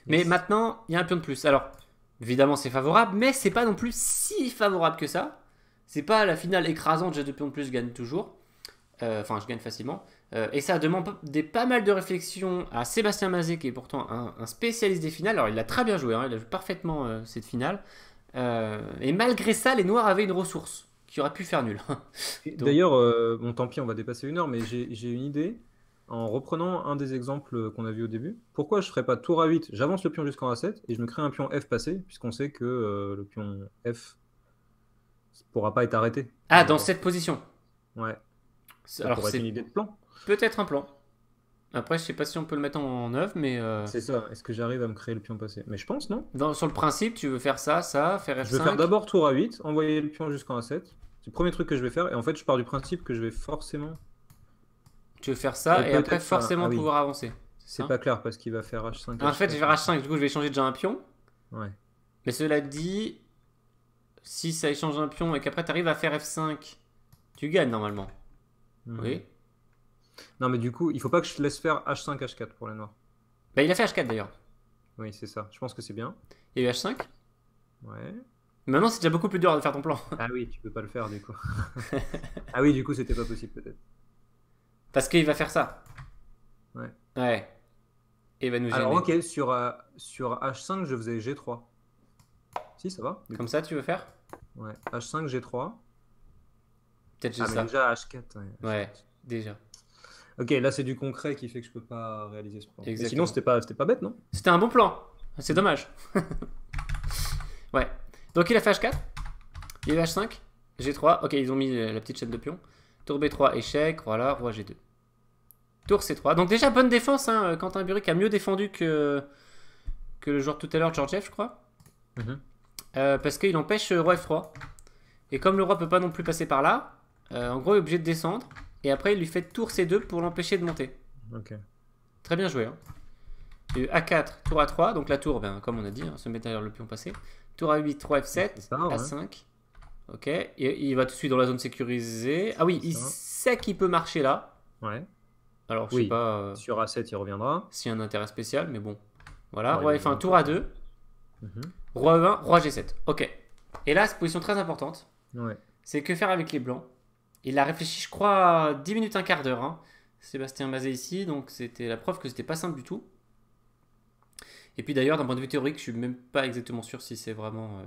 S1: Mais maintenant, il y a un pion de plus. Alors, évidemment c'est favorable, mais c'est pas non plus si favorable que ça. C'est pas la finale écrasante, j'ai 2 pions de plus, je gagne toujours. Enfin, je gagne facilement. Et ça demande pas mal de réflexion à Sébastien Mazet, qui est pourtant un spécialiste des finales. Alors, il a très bien joué, hein, il a joué parfaitement cette finale. Et malgré ça, les Noirs avaient une ressource qui aurait pu faire nul.
S2: D'ailleurs, bon, tant pis, on va dépasser 1 heure, mais j'ai une idée. En reprenant un des exemples qu'on a vu au début, pourquoi je ne ferais pas tour à 8, j'avance le pion jusqu'en A7 et je me crée un pion F passé, puisqu'on sait que le pion F ne pourra pas être arrêté.
S1: Ah, dans cette position.
S2: Ouais. Ça
S1: alors
S2: pourrait être une idée de plan.
S1: Peut-être un plan. Après, je sais pas si on peut le mettre en œuvre, mais...
S2: C'est ça. Est-ce que j'arrive à me créer le pion passé? Mais je pense, non?
S1: Sur le principe, tu veux faire ça, faire F5.
S2: Je vais faire d'abord tour à 8, envoyer le pion jusqu'en A7. C'est le premier truc que je vais faire. Et en fait, je pars du principe que je vais forcément...
S1: Tu veux faire ça et après forcément pouvoir avancer.
S2: C'est pas clair parce qu'il va faire H5.
S1: En fait, je vais faire H5, du coup, je vais changer déjà un pion.
S2: Ouais.
S1: Mais cela dit, si ça échange un pion et qu'après tu arrives à faire F5, tu gagnes normalement. Oui.
S2: Non, mais du coup, il faut pas que je laisse faire H5, H4 pour les noirs.
S1: Bah, il a fait H4 d'ailleurs.
S2: Oui, c'est ça. Je pense que c'est bien.
S1: Il y a eu H5.
S2: Ouais.
S1: Maintenant, c'est déjà beaucoup plus dur de faire ton plan.
S2: Ah oui, tu peux pas le faire du coup. Ah oui, du coup, c'était pas possible peut-être.
S1: Parce qu'il va faire ça.
S2: Ouais.
S1: Ouais. Et il va nous gêner.
S2: Alors, ok, sur H5, je faisais G3. Si, ça va.
S1: Comme ça, tu veux faire?
S2: Ouais. H5, G3.
S1: Peut-être juste ça.
S2: Mais déjà H4.
S1: Ouais, déjà.
S2: Ok, là, c'est du concret qui fait que je peux pas réaliser ce plan.
S1: Exactement.
S2: Sinon, c'était pas bête, non?
S1: C'était un bon plan. C'est dommage. Ouais. Donc, il a fait H4. Il y a eu H5. G3. Ok, ils ont mis la petite chaîne de pion. Tour B3, échec. Voilà, roi G2. Tour C3. Donc déjà, bonne défense. Hein. Quentin Bury qui a mieux défendu que le joueur tout à l'heure, Georgiev, je crois. Parce qu'il empêche roi F3. Et comme le roi peut pas non plus passer par là, en gros, il est obligé de descendre. Et après, il lui fait tour C2 pour l'empêcher de monter.
S2: Ok.
S1: Très bien joué. Hein. Il y a eu A4, tour A3. Donc la tour, ben, comme on a dit, hein, se met derrière le pion passé. Tour A8, roi F7,
S2: ça,
S1: A5.
S2: Ouais.
S1: Ok. Et il va tout de suite dans la zone sécurisée. Ah oui, il sait qu'il peut marcher là.
S2: Ouais.
S1: Alors, je sais pas
S2: sur A7, il reviendra.
S1: s'il y a un intérêt spécial, mais bon. Voilà,
S2: Ouais,
S1: roi F1, tour A2. Roi E1, roi G7. Ok. Et là, c'est une position très importante.
S2: Ouais.
S1: C'est que faire avec les blancs. Il a réfléchi, je crois, 10 minutes, un quart d'heure. Hein. Sébastien Mazet ici, donc c'était la preuve que c'était pas simple du tout. Et puis d'ailleurs, d'un point de vue théorique, je suis même pas exactement sûr si c'est vraiment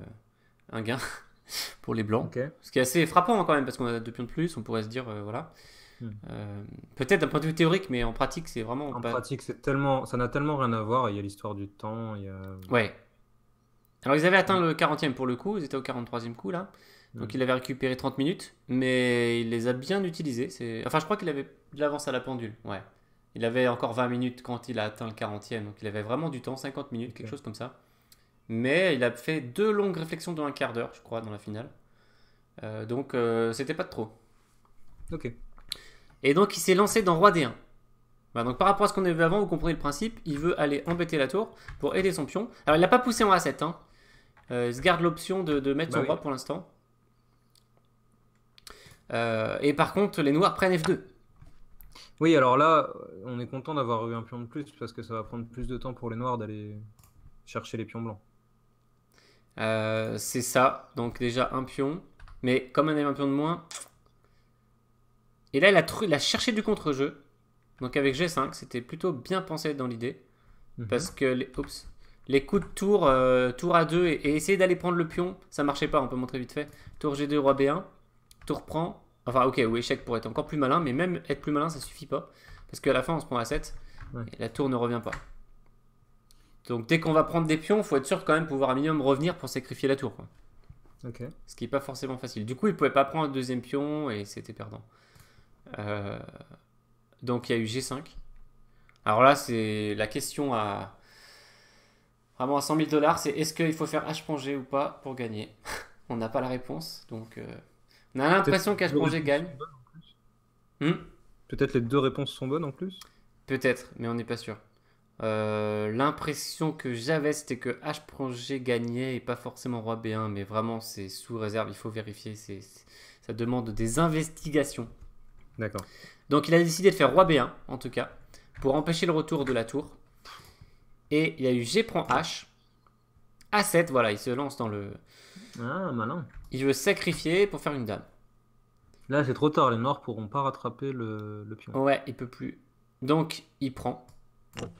S1: un gain pour les blancs.
S2: Okay.
S1: Ce qui est assez frappant hein, quand même, parce qu'on a 2 pions de plus, on pourrait se dire, voilà. Peut-être d'un point de vue théorique, mais en pratique, c'est vraiment...
S2: En pratique, ça n'a tellement rien à voir. Il y a l'histoire du temps.
S1: Ouais. Alors, ils avaient atteint le 40e pour le coup. Ils étaient au 43e coup, là. Donc, il avait récupéré 30 minutes. Mais il les a bien utilisés. Enfin, je crois qu'il avait de l'avance à la pendule. Ouais. Il avait encore 20 minutes quand il a atteint le 40e. Donc, il avait vraiment du temps. 50 minutes, quelque chose comme ça. Mais il a fait 2 longues réflexions de un quart d'heure, je crois, dans la finale. Donc, c'était pas de trop.
S2: Ok.
S1: Et donc, il s'est lancé dans roi D1. Voilà, donc, par rapport à ce qu'on avait vu avant, vous comprenez le principe. Il veut aller embêter la tour pour aider son pion. Alors, il n'a pas poussé en A7. Hein. Il se garde l'option de mettre son roi pour l'instant. Et par contre, les noirs prennent F2.
S2: Oui, alors là, on est content d'avoir eu un pion de plus parce que ça va prendre plus de temps pour les noirs d'aller chercher les pions blancs.
S1: C'est ça. Donc, déjà un pion. Mais comme on avait un pion de moins... Et là, il a cherché du contre-jeu. Donc avec G5, c'était plutôt bien pensé dans l'idée. Parce que les coups de tour, tour A2 et essayer d'aller prendre le pion, ça marchait pas, on peut montrer vite fait. Tour G2, roi B1, tour prend. Enfin ok, ou échec pour être encore plus malin, mais même être plus malin, ça suffit pas. Parce qu'à la fin, on se prend A7 et la tour ne revient pas. Donc dès qu'on va prendre des pions, il faut être sûr quand même de pouvoir un minimum revenir pour sacrifier la tour, quoi.
S2: Ok.
S1: Ce qui n'est pas forcément facile. Du coup, il ne pouvait pas prendre un deuxième pion et c'était perdant. Donc il y a eu G5. Alors là, c'est la question à vraiment à 100 000 $, c'est est-ce qu'il faut faire H.G ou pas pour gagner? On n'a pas la réponse, donc on a l'impression qu'H.G gagne.
S2: Peut-être les deux réponses sont bonnes en plus.
S1: Peut-être, mais on n'est pas sûr. L'impression que j'avais, c'était que H.G gagnait et pas forcément roi B1, mais vraiment c'est sous réserve, il faut vérifier, ça demande des investigations.
S2: D'accord.
S1: Donc il a décidé de faire roi B1, en tout cas, pour empêcher le retour de la tour. Et il y a eu G prend H, A7, voilà, il se lance dans le...
S2: Ah, malin.
S1: Il veut sacrifier pour faire une dame.
S2: Là, c'est trop tard, les noirs pourront pas rattraper le pion.
S1: Ouais, il peut plus. Donc il prend.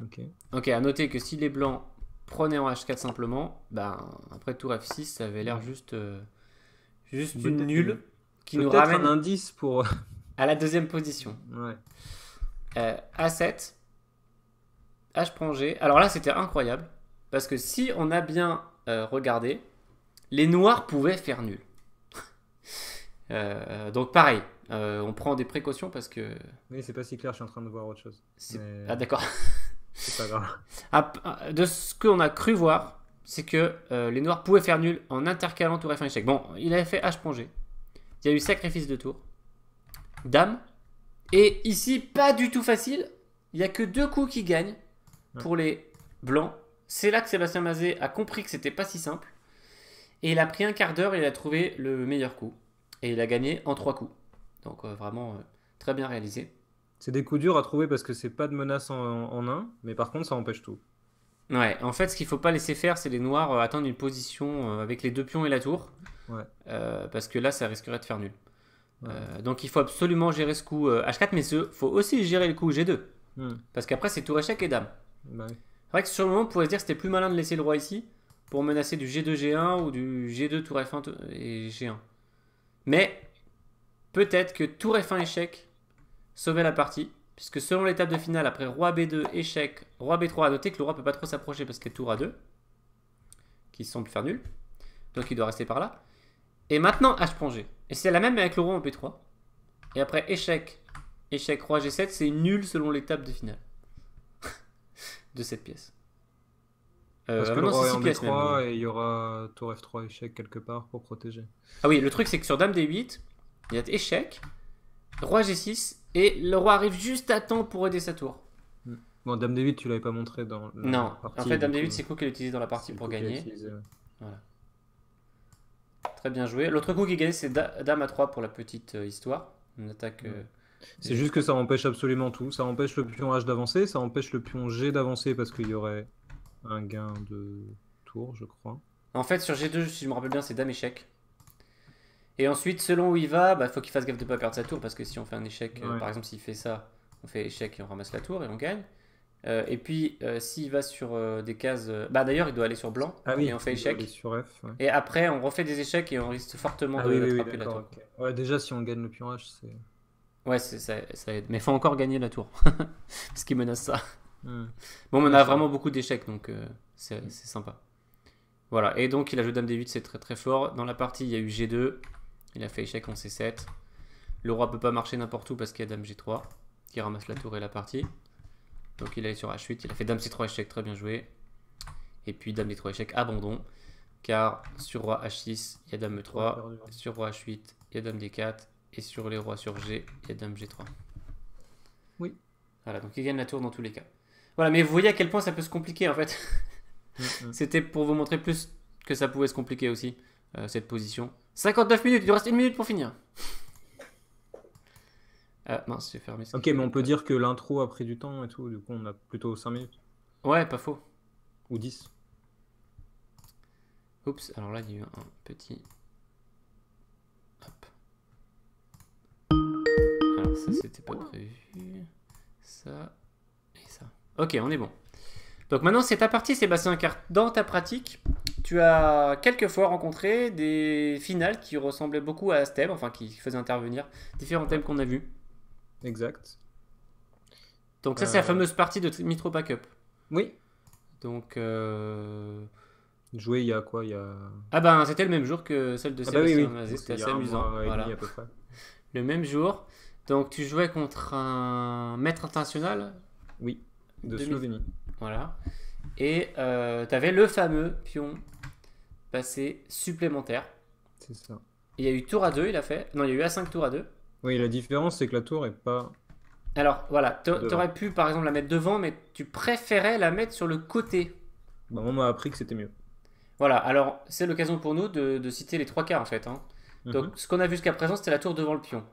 S2: Ok.
S1: Ok, à noter que si les blancs prenaient en H4 simplement, ben après tour F6, ça avait l'air juste une nulle qui nous ramène
S2: un indice pour...
S1: à la deuxième position.
S2: Ouais.
S1: A7, H prend G. Alors là, c'était incroyable parce que si on a bien regardé, les noirs pouvaient faire nul. Donc pareil, on prend des précautions parce que...
S2: Oui, c'est pas si clair, je suis en train de voir autre chose. Mais...
S1: Ah d'accord.
S2: C'est pas grave.
S1: De ce qu'on a cru voir, c'est que les noirs pouvaient faire nul en intercalant tour F1 échec. Bon, il avait fait H.G. Il y a eu sacrifice de tour. Dame. Et ici, pas du tout facile. Il n'y a que 2 coups qui gagnent pour les blancs. C'est là que Sébastien Mazet a compris que c'était pas si simple. Et il a pris un quart d'heure et il a trouvé le meilleur coup. Et il a gagné en 3 coups. Donc vraiment très bien réalisé.
S2: C'est des coups durs à trouver parce que c'est pas de menace en un, mais par contre ça empêche tout.
S1: Ouais, en fait ce qu'il faut pas laisser faire, c'est les noirs attendre une position avec les 2 pions et la tour.
S2: Ouais.
S1: Parce que là ça risquerait de faire nul.
S2: Ouais.
S1: Donc il faut absolument gérer ce coup H4, mais il faut aussi gérer le coup G2. Parce qu'après c'est tour échec et dame.
S2: Bah oui.
S1: C'est vrai que sur le moment on pourrait se dire que c'était plus malin de laisser le roi ici pour menacer du G2 G1 ou du G2 tour F1 et G1. Mais peut-être que tour F1 échec sauvait la partie, puisque selon l'étape de finale, après roi B2 échec, roi B3, à noter que le roi peut pas trop s'approcher parce qu'il y a tour A2 qui semble faire nul, donc il doit rester par là. Et maintenant H.G. Et c'est la même avec le roi en P3. Et après échec, échec, roi G7, c'est nul selon l'étape de finale de cette pièce.
S2: Parce que le roi est en B3 et il y aura tour F3 échec quelque part pour protéger.
S1: Ah oui, le truc c'est que sur dame D8, il y a échec, roi G6, et le roi arrive juste à temps pour aider sa tour.
S2: Bon, dame D8, tu l'avais pas montré dans la
S1: non,
S2: partie.
S1: En fait, dame D8, c'est le coup qu'elle utilise dans la partie pour gagner. Voilà. Très bien joué. L'autre coup qui gagne, c'est dame A3 pour la petite histoire. Une attaque.
S2: C'est juste que ça empêche absolument tout. Ça empêche le pion H d'avancer, ça empêche le pion G d'avancer parce qu'il y aurait un gain de tour, je crois.
S1: En fait, sur G2, si je me rappelle bien, c'est dame échec. Et ensuite, selon où il va, bah, faut qu'il fasse gaffe de ne pas perdre sa tour parce que si on fait un échec, par exemple, s'il fait ça, on fait échec et on ramasse la tour et on gagne. Et puis, s'il va sur des cases. Bah, d'ailleurs, il doit aller sur blanc et on fait échec.
S2: Sur F, ouais.
S1: Et après, on refait des échecs et on risque fortement de attraper la tour.
S2: Okay. Ouais, déjà, si on gagne le pion H, c'est.
S1: Ouais, ça aide. Mais il faut encore gagner la tour. Parce qu'il menace ça. Bon, on a vraiment beaucoup d'échecs, donc c'est sympa. Voilà, et donc il a joué dame D8, c'est très très fort. Dans la partie, il y a eu G2. Il a fait échec en C7. Le roi peut pas marcher n'importe où parce qu'il y a dame G3 qui ramasse la tour et la partie. Donc il est sur H8. Il a fait dame C3 échec, très bien joué. Et puis dame D3 échec, abandon. Car sur roi H6, il y a dame E3. Sur roi H8, il y a dame D4. Et sur les rois sur G, il y a dame G3.
S2: Oui.
S1: Voilà, donc il gagne la tour dans tous les cas. Voilà, mais vous voyez à quel point ça peut se compliquer en fait. C'était pour vous montrer plus que ça pouvait se compliquer aussi, cette position. 59 minutes, il nous reste 1 minute pour finir. Mince, j'ai fermé ça.
S2: Ok, mais on peut dire que l'intro a pris du temps et tout, du coup on a plutôt 5 minutes.
S1: Ouais, pas faux.
S2: Ou 10.
S1: Oups, alors là il y a eu un petit... Hop. Alors ça c'était pas prévu. Ça et ça. Ok, on est bon. Donc maintenant c'est ta partie Sébastien, car dans ta pratique, tu as quelquefois rencontré des finales qui ressemblaient beaucoup à ce thème, enfin qui faisaient intervenir différents thèmes qu'on a vus.
S2: Exact.
S1: Donc ça c'est la fameuse partie de Mitropa Cup.
S2: Oui.
S1: Donc,
S2: Jouer, il y a quoi? Il y a...
S1: ah ben, c'était le même jour que celle de
S2: Ah bah oui,
S1: Sébastien
S2: oui.
S1: Mazet,
S2: Donc,
S1: c'était
S2: il y
S1: assez
S2: a un
S1: amusant.
S2: mois et
S1: Voilà.
S2: demi à peu près.
S1: Le même jour. Donc, tu jouais contre un maître international
S2: Oui, de
S1: 2000.
S2: Slovénie.
S1: Voilà. Et tu avais le fameux pion passé supplémentaire.
S2: C'est ça.
S1: Il y a eu tour à 2, il a fait. Non, il y a eu A5 tour à 2.
S2: Oui, la différence, c'est que la tour est pas
S1: Alors, voilà,
S2: devant.
S1: t'aurais pu par exemple la mettre devant, mais tu préférais la mettre sur le côté.
S2: Bah, on m'a appris que c'était mieux.
S1: Voilà, alors c'est l'occasion pour nous de citer les trois quarts en fait, hein. Donc,
S2: Mhm.
S1: ce qu'on a vu jusqu'à présent, c'était la tour devant le pion.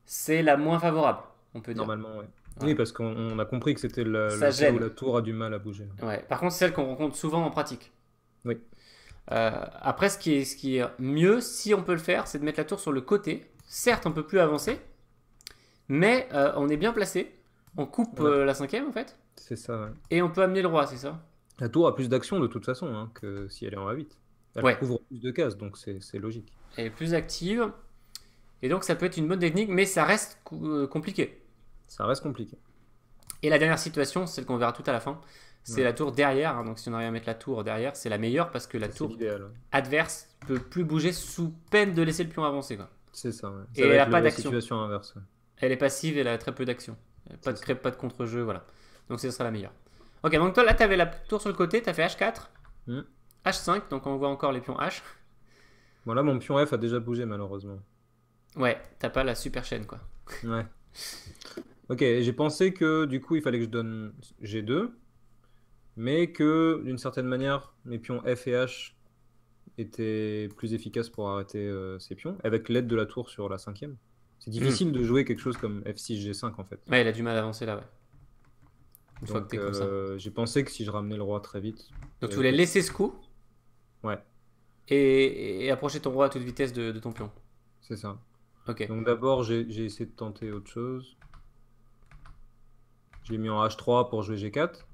S1: C'est la moins favorable, on peut dire.
S2: Normalement, ouais.
S1: Voilà.
S2: Oui, parce qu'on a compris que c'était
S1: Ça
S2: le cas où
S1: gêne.
S2: la tour a du mal à bouger.
S1: Ouais. Par contre, c'est celle qu'on rencontre souvent en pratique.
S2: Oui,
S1: Après, ce qui est mieux, si on peut le faire, c'est de mettre la tour sur le côté. Certes, un peu plus avancé, mais on est bien placé. On coupe
S2: voilà.
S1: la cinquième en fait,
S2: C'est ça, ouais.
S1: et on peut amener le roi, c'est ça?
S2: La tour a plus d'action de toute façon hein, que si elle est en A8. Elle
S1: Ouais,
S2: couvre plus de cases, donc c'est logique.
S1: elle est plus active, et donc ça peut être une bonne technique, mais ça reste compliqué.
S2: Ça reste compliqué.
S1: Et la dernière situation, celle qu'on verra tout à la fin, c'est
S2: Ouais.
S1: la tour derrière, hein. Donc si on arrive à mettre la tour derrière, c'est la meilleure parce que la
S2: Ça, c'est
S1: tour
S2: l'idéal. Ouais.
S1: adverse peut plus bouger sous peine de laisser le pion avancer, quoi.
S2: C'est ça, ouais.
S1: Et
S2: Ça va
S1: elle a
S2: être
S1: pas
S2: la
S1: d'action.
S2: situation inverse. Ouais.
S1: Elle est passive, elle a très peu d'action. Pas de
S2: C'est ça.
S1: crêpe, pas de contre-jeu, voilà. Donc ce sera la meilleure. Ok, donc toi là, tu avais la tour sur le côté, tu as fait H4,
S2: Hmm.
S1: H5, donc on voit encore les pions H.
S2: Bon, là, mon pion F a déjà bougé, malheureusement.
S1: Ouais, t'as pas la super chaîne, quoi.
S2: Ouais. Ok, j'ai pensé que du coup, il fallait que je donne G2, mais que d'une certaine manière, mes pions F et H étaient plus efficaces pour arrêter ces pions, avec l'aide de la tour sur la cinquième. C'est difficile de jouer quelque chose comme F6, G5 en fait.
S1: Ouais, il a du mal à avancer là, ouais. Une fois que
S2: Donc
S1: t'es comme ça.
S2: j'ai pensé que si je ramenais le roi très vite,
S1: Donc tu
S2: j'avais
S1: voulais
S2: pas-
S1: laisser ce coup
S2: Ouais,
S1: et approcher ton roi à toute vitesse de ton pion.
S2: c'est ça.
S1: Ok.
S2: Donc d'abord, j'ai essayé de tenter autre chose. Je l'ai mis en H3 pour jouer G4.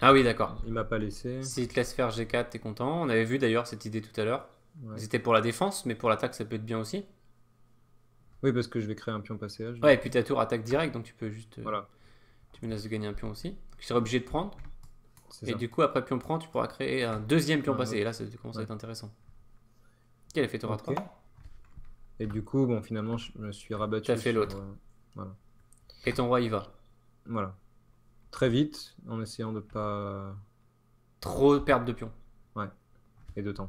S1: Ah oui, d'accord.
S2: Il m'a pas laissé.
S1: S'il te laisse faire G4, t'es content. On avait vu d'ailleurs cette idée tout à l'heure.
S2: Ouais.
S1: C'était pour la défense, mais pour l'attaque, ça peut être bien aussi.
S2: Oui, parce que je vais créer un pion passé H.
S1: Ouais, et puis ta tour attaque direct, donc tu peux juste.
S2: Voilà,
S1: Tu menaces de gagner un pion aussi. Donc, tu seras obligé de prendre.
S2: c'est
S1: Et
S2: ça.
S1: du coup, après pion prend, tu pourras créer un deuxième pion
S2: Un
S1: passé.
S2: autre.
S1: Et là, ça commence à
S2: Ouais.
S1: être intéressant. Quel effet tour à
S2: Ok.
S1: 3?
S2: Et du coup, bon, finalement, je me suis rabattu
S1: T'as fait
S2: sur,
S1: l'autre.
S2: voilà.
S1: Et ton roi, il va.
S2: Voilà. Très vite, en essayant de pas...
S1: Trop perdre de pion.
S2: Ouais, et de temps.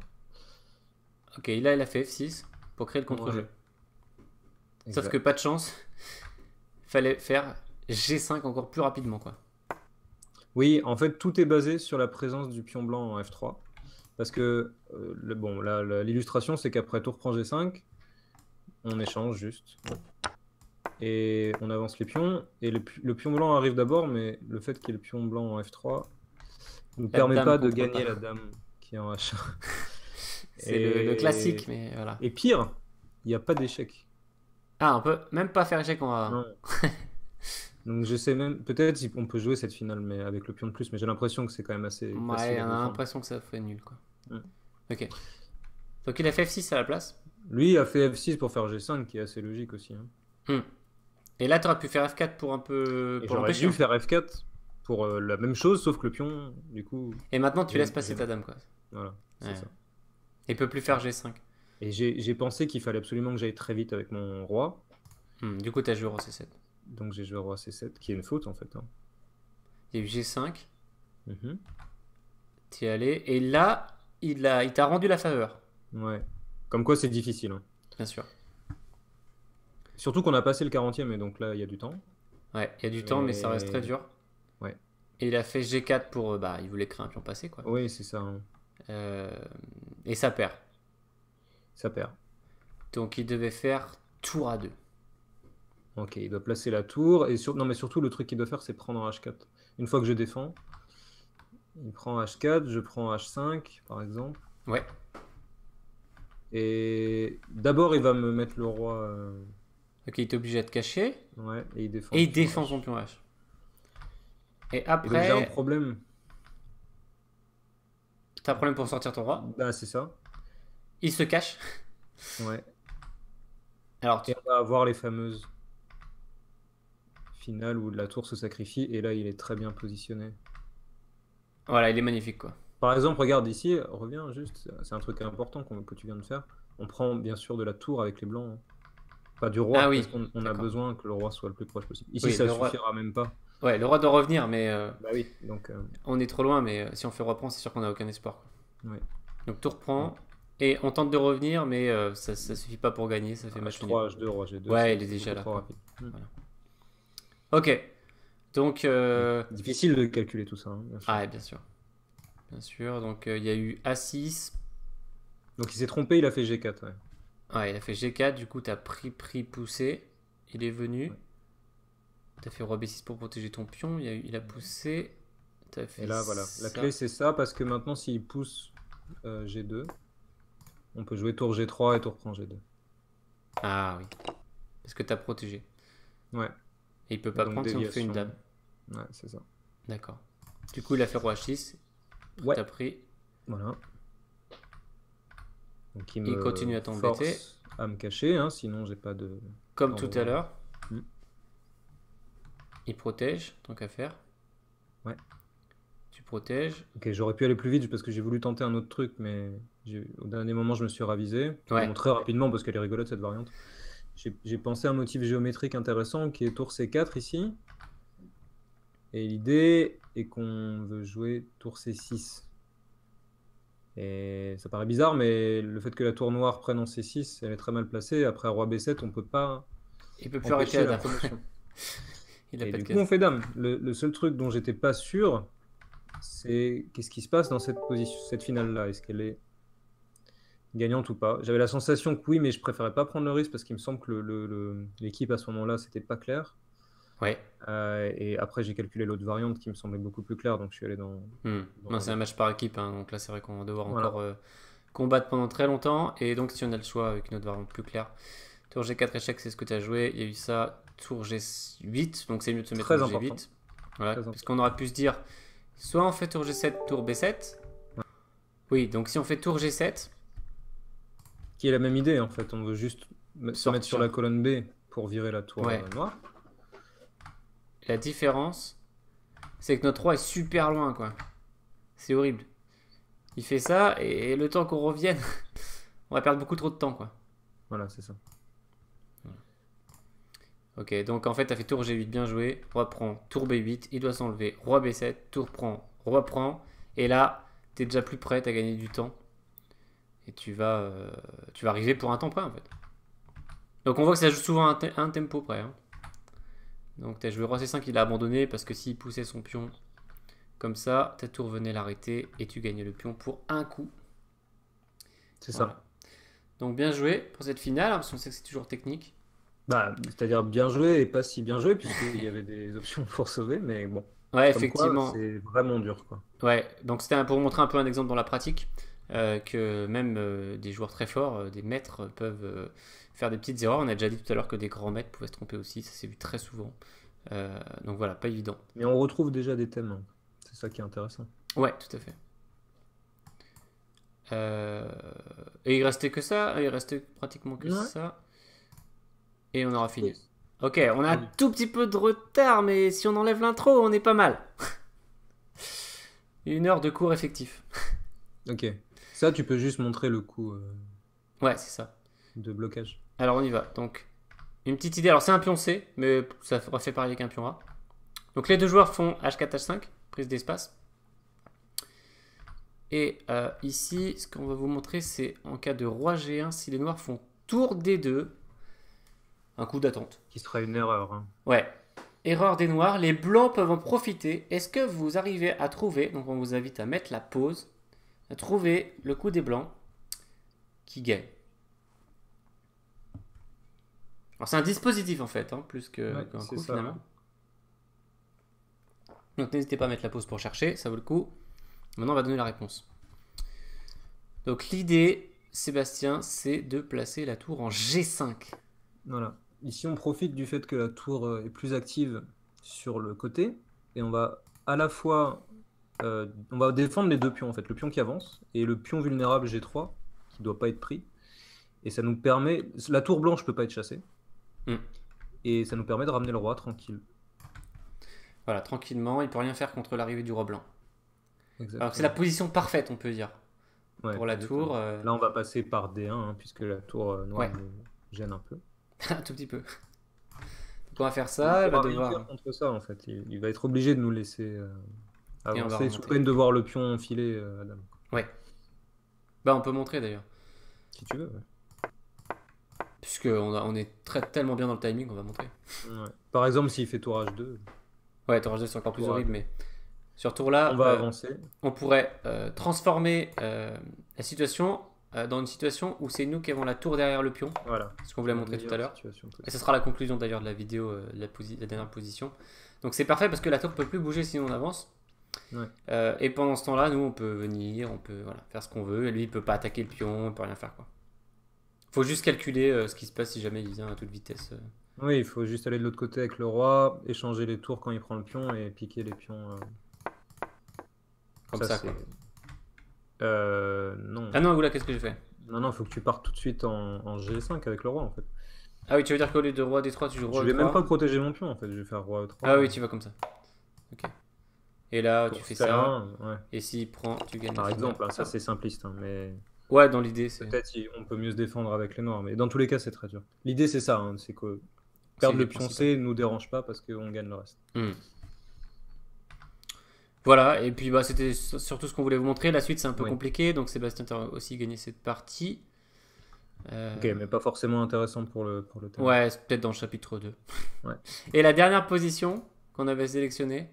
S1: Ok, là, il a fait F6 pour créer le contre-jeu.
S2: Ouais,
S1: Sauf
S2: exact.
S1: que pas de chance. Fallait faire G5 encore plus rapidement, quoi.
S2: Oui, en fait, tout est basé sur la présence du pion blanc en F3. Parce que, bon, l'illustration, c'est qu'après tour prend G5, on échange juste. Et on avance les pions. Et le pion blanc arrive d'abord, mais le fait qu'il y ait le pion blanc en F3 ne nous
S1: La
S2: permet
S1: dame
S2: pas de
S1: comprend
S2: gagner
S1: pas.
S2: la dame qui est en H1.
S1: C'est le classique, mais voilà.
S2: Et pire, il n'y a pas d'échec.
S1: Ah, on peut même pas faire échec en A1.
S2: Non. Donc je sais même, peut-être si on peut jouer cette finale mais avec le pion de plus, mais j'ai l'impression que c'est quand même assez facile
S1: Ouais,
S2: à
S1: on a
S2: défendre.
S1: l'impression que ça ferait nul, quoi.
S2: Mm.
S1: Ok. Donc il a fait F6 à la place.
S2: Lui a fait F6 pour faire G5, qui est assez logique aussi. Hein.
S1: Et là, tu aurais pu faire F4 pour un peu.
S2: Et
S1: Pour
S2: j'aurais
S1: l'empêcher.
S2: dû faire F4 pour la même chose, sauf que le pion, du coup,
S1: Et maintenant, tu
S2: j'ai-
S1: laisses passer
S2: j'ai-
S1: ta dame, quoi.
S2: voilà, c'est
S1: Ouais.
S2: ça.
S1: Il peut plus faire G5.
S2: Et j'ai pensé qu'il fallait absolument que j'aille très vite avec mon roi,
S1: Du coup, tu as joué roi C7.
S2: donc j'ai joué roi C7, qui est une faute en fait. Hein.
S1: Il y a eu G5.
S2: Mhm.
S1: Tu es allé. Et là, il t'a rendu la faveur.
S2: Ouais. Comme quoi c'est difficile. Hein.
S1: Bien sûr.
S2: Surtout qu'on a passé le 40e et donc là il y a du temps.
S1: Ouais, il y a du temps, mais ça reste très dur.
S2: Ouais.
S1: Et il a fait G4 pour. Bah, il voulait créer un pion passé, quoi.
S2: Oui, c'est ça. Hein.
S1: Et ça perd.
S2: Ça perd.
S1: Donc il devait faire tour à 2.
S2: Ok, il doit placer la tour. Et non, mais surtout, le truc qu'il doit faire, c'est prendre H4. Une fois que je défends, il prend H4, je prends H5, par exemple.
S1: Ouais.
S2: Et d'abord, il va me mettre le roi.
S1: Ok, il est obligé de cacher.
S2: Ouais, et il défend.
S1: Et il
S2: le pion
S1: défend
S2: H.
S1: son pion H. Et
S2: Et donc, j'ai un
S1: après,
S2: problème.
S1: t'as un problème pour sortir ton roi.
S2: Bah, c'est ça.
S1: Il se cache.
S2: Ouais.
S1: Alors,
S2: Et on va avoir les fameuses finales où la tour se sacrifie. Et là, il est très bien positionné.
S1: Voilà, il est magnifique, quoi.
S2: Par exemple, regarde ici, reviens juste, c'est un truc important que tu viens de faire. On prend bien sûr de la tour avec les blancs, hein. Pas du
S1: Ah
S2: roi, parce
S1: oui,
S2: qu'on a
S1: d'accord.
S2: besoin que le roi soit le plus proche possible. Ici,
S1: Oui,
S2: ça
S1: le roi...
S2: suffira même pas.
S1: Ouais, le roi doit revenir, mais
S2: Bah oui, donc
S1: on est trop loin, mais si on fait roi prend, c'est sûr qu'on n'a aucun espoir, quoi.
S2: ouais.
S1: Donc tour
S2: Donc,
S1: prend, et on tente de revenir, mais ça suffit pas pour gagner, ça fait match nul.
S2: H3, H2, roi G2,
S1: Ouais, il est
S2: c'est
S1: déjà
S2: beaucoup
S1: là,
S2: trop
S1: quoi.
S2: rapide.
S1: Voilà. Ok, donc...
S2: Difficile de calculer tout ça, hein, bien sûr.
S1: Ah, ouais, bien sûr. Bien sûr, donc il y a eu A6.
S2: Donc il s'est trompé, il a fait G4. Ouais.
S1: Ouais, il a fait G4, du coup, t'as pris, poussé. Il est venu.
S2: Ouais.
S1: T'as fait roi B6 pour protéger ton pion. Il a poussé. T'as fait
S2: Et là, voilà. La
S1: ça.
S2: clé, c'est ça, parce que maintenant, s'il pousse G2, on peut jouer tour G3 et tour prend G2.
S1: Ah oui. Parce que t'as protégé.
S2: Ouais.
S1: Et il peut
S2: Et
S1: pas
S2: donc
S1: prendre si on fait une
S2: déviation.
S1: dame.
S2: Ouais, c'est ça.
S1: D'accord. Du coup, il a fait roi H6.
S2: Ouais.
S1: T'as pris.
S2: Voilà. Donc il
S1: Il
S2: me
S1: continue à t'embêter.
S2: force à me cacher, hein, sinon j'ai pas de...
S1: Comme tout à l'heure.
S2: Hmm.
S1: Il protège, tant qu'à faire.
S2: Ouais.
S1: Tu protèges.
S2: Ok, j'aurais pu aller plus vite parce que j'ai voulu tenter un autre truc, mais au dernier moment, je me suis ravisé.
S1: Ouais.
S2: Bon, très rapidement, parce qu'elle est rigolote cette variante. J'ai pensé à un motif géométrique intéressant qui est tour C4 ici. Et l'idée est qu'on veut jouer tour C6. Et ça paraît bizarre, mais le fait que la tour noire prenne en C6, elle est très mal placée. Après roi B7, on peut pas
S1: Il peut plus arrêter
S2: empêcher
S1: la
S2: la
S1: dame.
S2: promotion.
S1: Il a
S2: Et
S1: pas de
S2: du coup,
S1: case.
S2: on fait dame. Le seul truc dont j'étais pas sûr, c'est qu'est-ce qui se passe dans cette position, cette finale-là. Est-ce qu'elle est gagnante ou pas? J'avais la sensation que oui, mais je préférais pas prendre le risque parce qu'il me semble que l'équipe à ce moment-là, c'était pas clair.
S1: Ouais.
S2: Et après, j'ai calculé l'autre variante qui me semblait beaucoup plus claire, donc je suis allé dans
S1: Non, c'est un match par équipe, hein, donc là c'est vrai qu'on va devoir
S2: Voilà.
S1: encore combattre pendant très longtemps. Et donc si on a le choix avec une autre variante plus claire, tour G4 échec, c'est ce que tu as joué. Il y a eu ça, tour G8, donc c'est mieux de se mettre
S2: Très
S1: en
S2: important.
S1: G8. Voilà,
S2: Très important.
S1: puisqu'on aurait pu se dire, soit on fait tour G7, tour B7. Oui, donc si on fait tour G7,
S2: Qui est la même idée en fait, on veut juste se
S1: Sortir.
S2: mettre sur la colonne B pour virer la tour
S1: Ouais.
S2: noire.
S1: la différence, c'est que notre roi est super loin, quoi. C'est horrible. Il fait ça, et le temps qu'on revienne, on va perdre beaucoup trop de temps, quoi.
S2: Voilà, c'est ça.
S1: Ok, donc en fait, tu as fait tour G8, bien joué. Roi prend, tour B8, il doit s'enlever. Roi B7, tour prend, roi prend. Et là, tu es déjà plus prêt, tu as gagné du temps. Et tu vas arriver pour un temps près, en fait. Donc on voit que ça joue souvent un tempo près, hein. Donc tu as joué roi C5, il a abandonné parce que s'il poussait son pion comme ça, ta tour venait l'arrêter et tu gagnais le pion pour un coup.
S2: C'est
S1: Voilà.
S2: ça.
S1: Donc bien joué pour cette finale, hein, parce qu'on sait que c'est toujours technique.
S2: Bah, c'est-à-dire bien joué et pas si bien joué, puisqu'il y avait des options pour sauver, mais bon.
S1: Ouais,
S2: Comme quoi,
S1: effectivement.
S2: c'est vraiment dur, quoi.
S1: Ouais, donc c'était pour vous montrer un peu un exemple dans la pratique, que même des joueurs très forts, des maîtres, peuvent faire des petites erreurs. On a déjà dit tout à l'heure que des grands maîtres pouvaient se tromper aussi, ça s'est vu très souvent. Donc voilà, pas évident.
S2: Mais on retrouve déjà des thèmes, hein. C'est ça qui est intéressant.
S1: Ouais, tout à fait. Et il restait que ça, il restait pratiquement que
S2: Ouais.
S1: ça. Et on aura fini.
S2: Oui.
S1: Ok, on a un
S2: Oui.
S1: tout petit peu de retard, mais si on enlève l'intro, on est pas mal. 1 heure de cours effectif.
S2: Ok. Ça, tu peux juste montrer le coup
S1: Ouais, c'est ça.
S2: de blocage.
S1: Alors on y va. Donc, une petite idée. Alors c'est un pion C, mais ça refait pareil avec un pion A. Donc les deux joueurs font H4, H5, prise d'espace. Et ici, ce qu'on va vous montrer, c'est en cas de roi G1, si les noirs font tour D2, un coup d'attente.
S2: Qui sera une erreur, hein.
S1: Ouais. Erreur des noirs, les blancs peuvent en profiter. Est-ce que vous arrivez à trouver, donc on vous invite à mettre la pause, à trouver le coup des blancs qui gagne. Alors c'est un dispositif en fait, hein, plus qu'un coup
S2: c'est ça.
S1: finalement. Donc n'hésitez pas à mettre la pause pour chercher, ça vaut le coup. Maintenant on va donner la réponse. Donc l'idée, Sébastien, c'est de placer la tour en G5.
S2: Voilà. Ici, on profite du fait que la tour est plus active sur le côté. Et on va à la fois... on va défendre les deux pions, en fait. Le pion qui avance et le pion vulnérable G3, qui ne doit pas être pris. Et ça nous permet... La tour blanche ne peut pas être chassée. Et ça nous permet de ramener le roi tranquille.
S1: Voilà, tranquillement, il ne peut rien faire contre l'arrivée du roi blanc. Alors que c'est la position parfaite, on peut dire,
S2: Ouais,
S1: pour la
S2: exactement.
S1: tour.
S2: Là, on va passer par D1, hein, puisque la tour noire
S1: Ouais,
S2: nous gêne un peu.
S1: un tout petit peu. Donc on va faire
S2: Mais il
S1: ça, elle va
S2: pourra rien
S1: devoir...
S2: faire contre ça, en fait. Il va être obligé de nous laisser
S1: Et on va
S2: avancer, sous
S1: remonter.
S2: peine de voir le pion filer à dame.
S1: Ouais. Bah on peut montrer d'ailleurs.
S2: Si tu veux, ouais.
S1: On est tellement bien dans le timing, on va montrer.
S2: Ouais. Par exemple, s'il fait tour H2,
S1: Ouais, tour H2 c'est encore plus
S2: tour
S1: horrible,
S2: A2,
S1: mais sur tour
S2: on
S1: là,
S2: va avancer.
S1: on pourrait transformer la situation dans une situation où c'est nous qui avons la tour derrière le pion,
S2: Voilà.
S1: ce qu'on voulait
S2: La
S1: montrer tout à
S2: meilleure
S1: l'heure.
S2: situation possible.
S1: Et ce sera la conclusion d'ailleurs de la vidéo, la dernière position. Donc c'est parfait parce que la tour peut plus bouger sinon on avance.
S2: Ouais.
S1: Et pendant ce temps-là, nous on peut venir, on peut faire ce qu'on veut. Et lui il peut pas attaquer le pion, il peut rien faire quoi. Faut juste calculer ce qui se passe si jamais il vient à toute vitesse.
S2: Oui, il faut juste aller de l'autre côté avec le roi, échanger les tours quand il prend le pion et piquer les pions.
S1: Comme ça
S2: c'est.
S1: quoi.
S2: Non.
S1: Ah non, oula, qu'est-ce que j'ai fait?
S2: Non, non, il faut que tu partes tout de suite en G5 avec le roi en fait.
S1: Ah oui, tu veux dire qu'au lieu de roi D3, tu joues roi
S2: Je vais même pas
S1: E3?
S2: protéger mon pion en fait, je vais faire roi E3.
S1: Ah oui, tu vas comme ça. Ok. Et là, tu
S2: Pour
S1: fais ça.
S2: C1, ouais.
S1: Et s'il prend, tu gagnes.
S2: Par
S1: la
S2: exemple,
S1: finale.
S2: hein, ça c'est simpliste, hein, mais
S1: Ouais, dans l'idée, c'est
S2: peut-être on peut mieux se défendre avec les noirs, mais dans tous les cas c'est très dur. L'idée c'est ça, hein, c'est que
S1: c'est
S2: perdre
S1: l'idée
S2: le pion
S1: principale.
S2: C nous dérange pas parce qu'on gagne le reste.
S1: Hmm. Voilà, et puis bah, c'était surtout ce qu'on voulait vous montrer. La suite, c'est un peu
S2: Oui.
S1: compliqué, donc Sébastien a aussi gagné cette partie.
S2: Ok, mais pas forcément intéressant pour le thème.
S1: Ouais, c'est peut-être dans le chapitre 2.
S2: Ouais.
S1: Et la dernière position qu'on avait sélectionnée,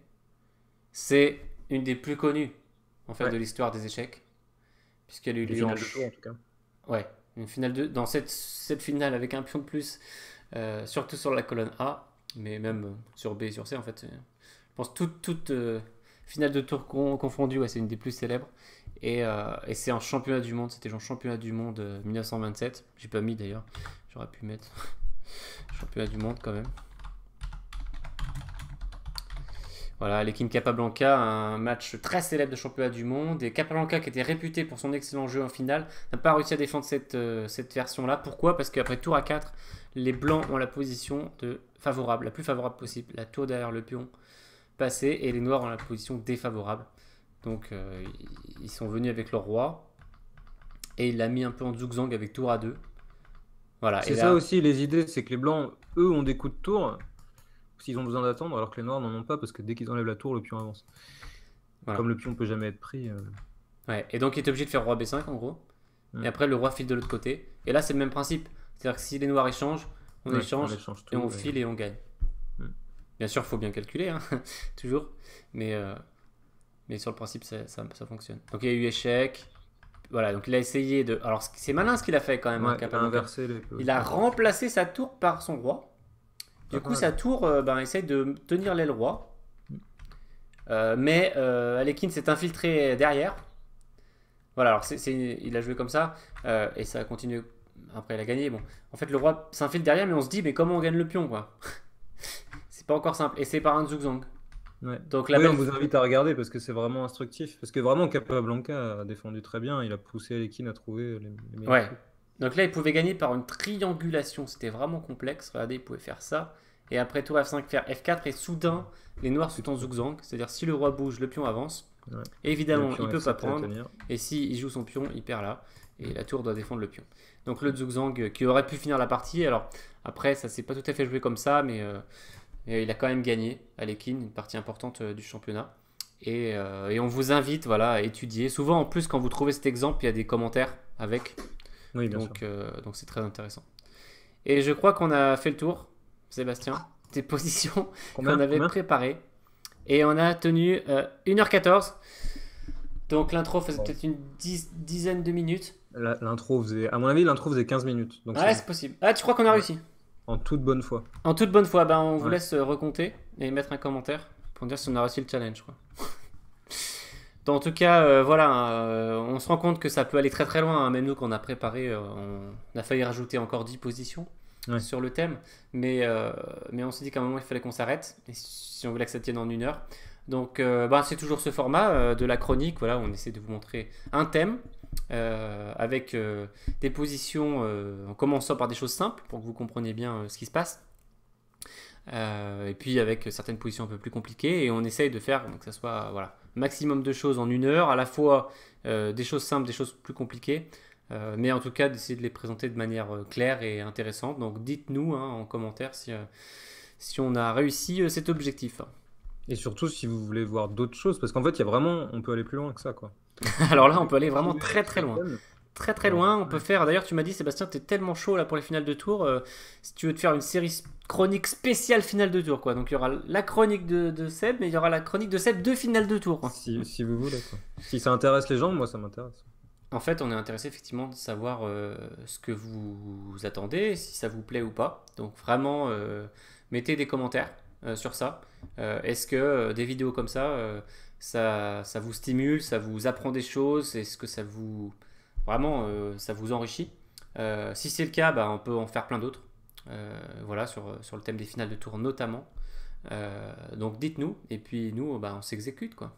S1: c'est une des plus connues en fait
S2: Ouais.
S1: de l'histoire des échecs, puisqu'elle a eu
S2: Les
S1: lieu en
S2: finales de tour en tout cas.
S1: ouais, une finale dans cette finale avec un pion de plus, surtout sur la colonne A, mais même sur B et sur C en fait. Je pense toute finale de tour confondue, ouais, c'est une des plus célèbres. Et c'est un championnat du monde, c'était genre championnat du monde 1927. J'ai pas mis d'ailleurs, j'aurais pu mettre championnat du monde quand même. Voilà, Alekhine Capablanca, un match très célèbre de championnat du monde. Et Capablanca, qui était réputé pour son excellent jeu en finale, n'a pas réussi à défendre cette version-là. Pourquoi? Parce qu'après tour A4, les blancs ont la position favorable, la plus favorable possible. La tour derrière le pion passé et les noirs ont la position défavorable. Donc ils sont venus avec leur roi. Et il l'a mis un peu en zugzang avec tour A2. Voilà.
S2: C'est
S1: et
S2: ça
S1: là,
S2: aussi les idées, c'est que les blancs, eux, ont des coups de tour s'ils ont besoin d'attendre, alors que les noirs n'en ont pas parce que dès qu'ils enlèvent la tour, le pion avance.
S1: voilà.
S2: Comme le pion peut jamais être pris.
S1: Ouais. Et donc il est obligé de faire roi B5 en gros.
S2: Mm.
S1: Et après le roi file de l'autre côté. Et là c'est le même principe. C'est-à-dire que si les noirs échangent, on
S2: Ouais,
S1: échange
S2: on échange
S1: et
S2: tout,
S1: on file et on gagne.
S2: Mm.
S1: Bien sûr, il faut bien calculer, hein, toujours. Mais sur le principe, ça fonctionne. Donc il y a eu échec. Voilà, donc il a essayé de... Alors c'est malin ce qu'il a fait quand même.
S2: Ouais,
S1: hein,
S2: il a
S1: Capablanca.
S2: inversé les
S1: Il a remplacé sa tour par son roi. Du coup, sa tour essaye de tenir l'aile roi. Mais Alekhine s'est infiltré derrière. Voilà, alors il a joué comme ça. Et ça a continué. Après, il a gagné. Bon, en fait, le roi s'infiltre derrière, mais on se dit, mais comment on gagne le pion, quoi? C'est pas encore simple. Et c'est par un zugzang.
S2: Ouais.
S1: Donc
S2: Oui, on vous invite à regarder parce que c'est vraiment instructif. Parce que vraiment, Capablanca a défendu très bien. Il a poussé Alekhine à trouver les meilleurs
S1: Ouais.
S2: coups.
S1: Donc là, il pouvait gagner par une triangulation. C'était vraiment complexe. Regardez, il pouvait faire ça. Et après tour F5, faire F4. Et soudain, les noirs sont en zugzang. C'est-à-dire, si le roi bouge, le pion avance.
S2: Ouais.
S1: Et évidemment,
S2: Le pion
S1: il peut
S2: F7
S1: pas
S2: à
S1: prendre.
S2: tenir.
S1: Et s'il joue son pion, il perd là. Et la tour doit défendre le pion. Donc le zugzang qui aurait pu finir la partie. Alors après, ça s'est pas tout à fait joué comme ça. Mais il a quand même gagné, Alekhine, une partie importante du championnat. Et on vous invite voilà, à étudier. Souvent, en plus, quand vous trouvez cet exemple, il y a des commentaires avec.
S2: Oui, bien sûr.
S1: Donc c'est très intéressant. Et je crois qu'on a fait le tour, Sébastien, des positions qu'on avait préparées. Et on a tenu 1h14. Donc l'intro faisait peut-être une dizaine de minutes.
S2: L'intro faisait, à mon avis, l'intro faisait 15 minutes. Donc
S1: ouais, c'est possible. Ah, tu crois qu'on a réussi?
S2: En toute bonne foi.
S1: En toute bonne foi, on vous laisse recompter et mettre un commentaire pour dire si on a réussi le challenge. Quoi. Donc, en tout cas, voilà, on se rend compte que ça peut aller très très loin. Hein. Même nous, qu'on a préparé, on a failli rajouter encore 10 positions sur le thème. Mais on s'est dit qu'à un moment, il fallait qu'on s'arrête. Et si on voulait que ça tienne en 1 heure. Donc, c'est toujours ce format de la chronique. Voilà, on essaie de vous montrer un thème. Avec des positions en commençant par des choses simples pour que vous compreniez bien ce qui se passe et puis avec certaines positions un peu plus compliquées et on essaye de faire que ça soit voilà, maximum de choses en 1 heure, à la fois des choses simples, des choses plus compliquées, mais en tout cas d'essayer de les présenter de manière claire et intéressante. Donc dites-nous hein, en commentaire si on a réussi cet objectif.
S2: Et surtout si vous voulez voir d'autres choses, parce qu'en fait, il y a vraiment, on peut aller plus loin que ça, quoi.
S1: Alors là, on peut aller vraiment
S2: Continuer
S1: très
S2: avec
S1: très
S2: ce
S1: loin.
S2: thème.
S1: Très très
S2: Ouais.
S1: loin, on peut faire. D'ailleurs, tu m'as dit, Sébastien, tu es tellement chaud là pour les finales de tour. Si tu veux te faire une série chronique spéciale finale de tour, quoi. Donc il y aura la chronique de Seb, mais il y aura la chronique de Seb de finale de tour, quoi.
S2: Si vous voulez, quoi. Si ça intéresse les gens, moi, ça m'intéresse.
S1: En fait, on est intéressé effectivement de savoir ce que vous attendez, si ça vous plaît ou pas. Donc vraiment, mettez des commentaires sur ça. Est-ce que des vidéos comme ça, ça vous stimule, ça vous apprend des choses? Est-ce que ça vous vraiment ça vous enrichit? Si c'est le cas, bah, on peut en faire plein d'autres. Voilà, sur le thème des finales de tour notamment. Donc dites-nous, et puis nous, bah, on s'exécute quoi.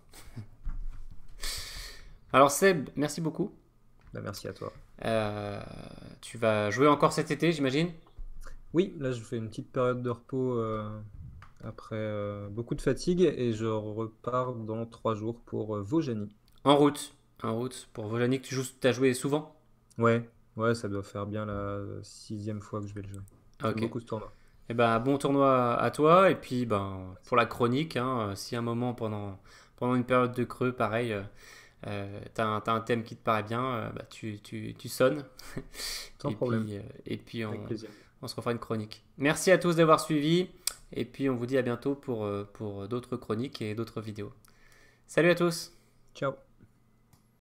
S1: Alors Seb, merci beaucoup.
S2: Bah, merci à toi.
S1: Tu vas jouer encore cet été, j'imagine?
S2: Oui, là, je fais une petite période de repos après beaucoup de fatigue et je repars dans 3 jours pour Vaujany.
S1: En route. En route. Pour Volanic, tu as joué souvent?
S2: Ouais, ouais, ça doit faire bien la 6e fois que je vais le jouer. J'aime
S1: Ok.
S2: beaucoup ce tournoi.
S1: Et ben, bon tournoi à toi. Et puis, ben, pour la chronique, hein, si à un moment pendant une période de creux, pareil, t'as un thème qui te paraît bien, bah, tu sonnes.
S2: Sans problème,
S1: Et puis
S2: avec plaisir.
S1: on se refera une chronique. Merci à tous d'avoir suivi. Et puis, on vous dit à bientôt pour d'autres chroniques et d'autres vidéos. Salut à tous!
S2: Ciao.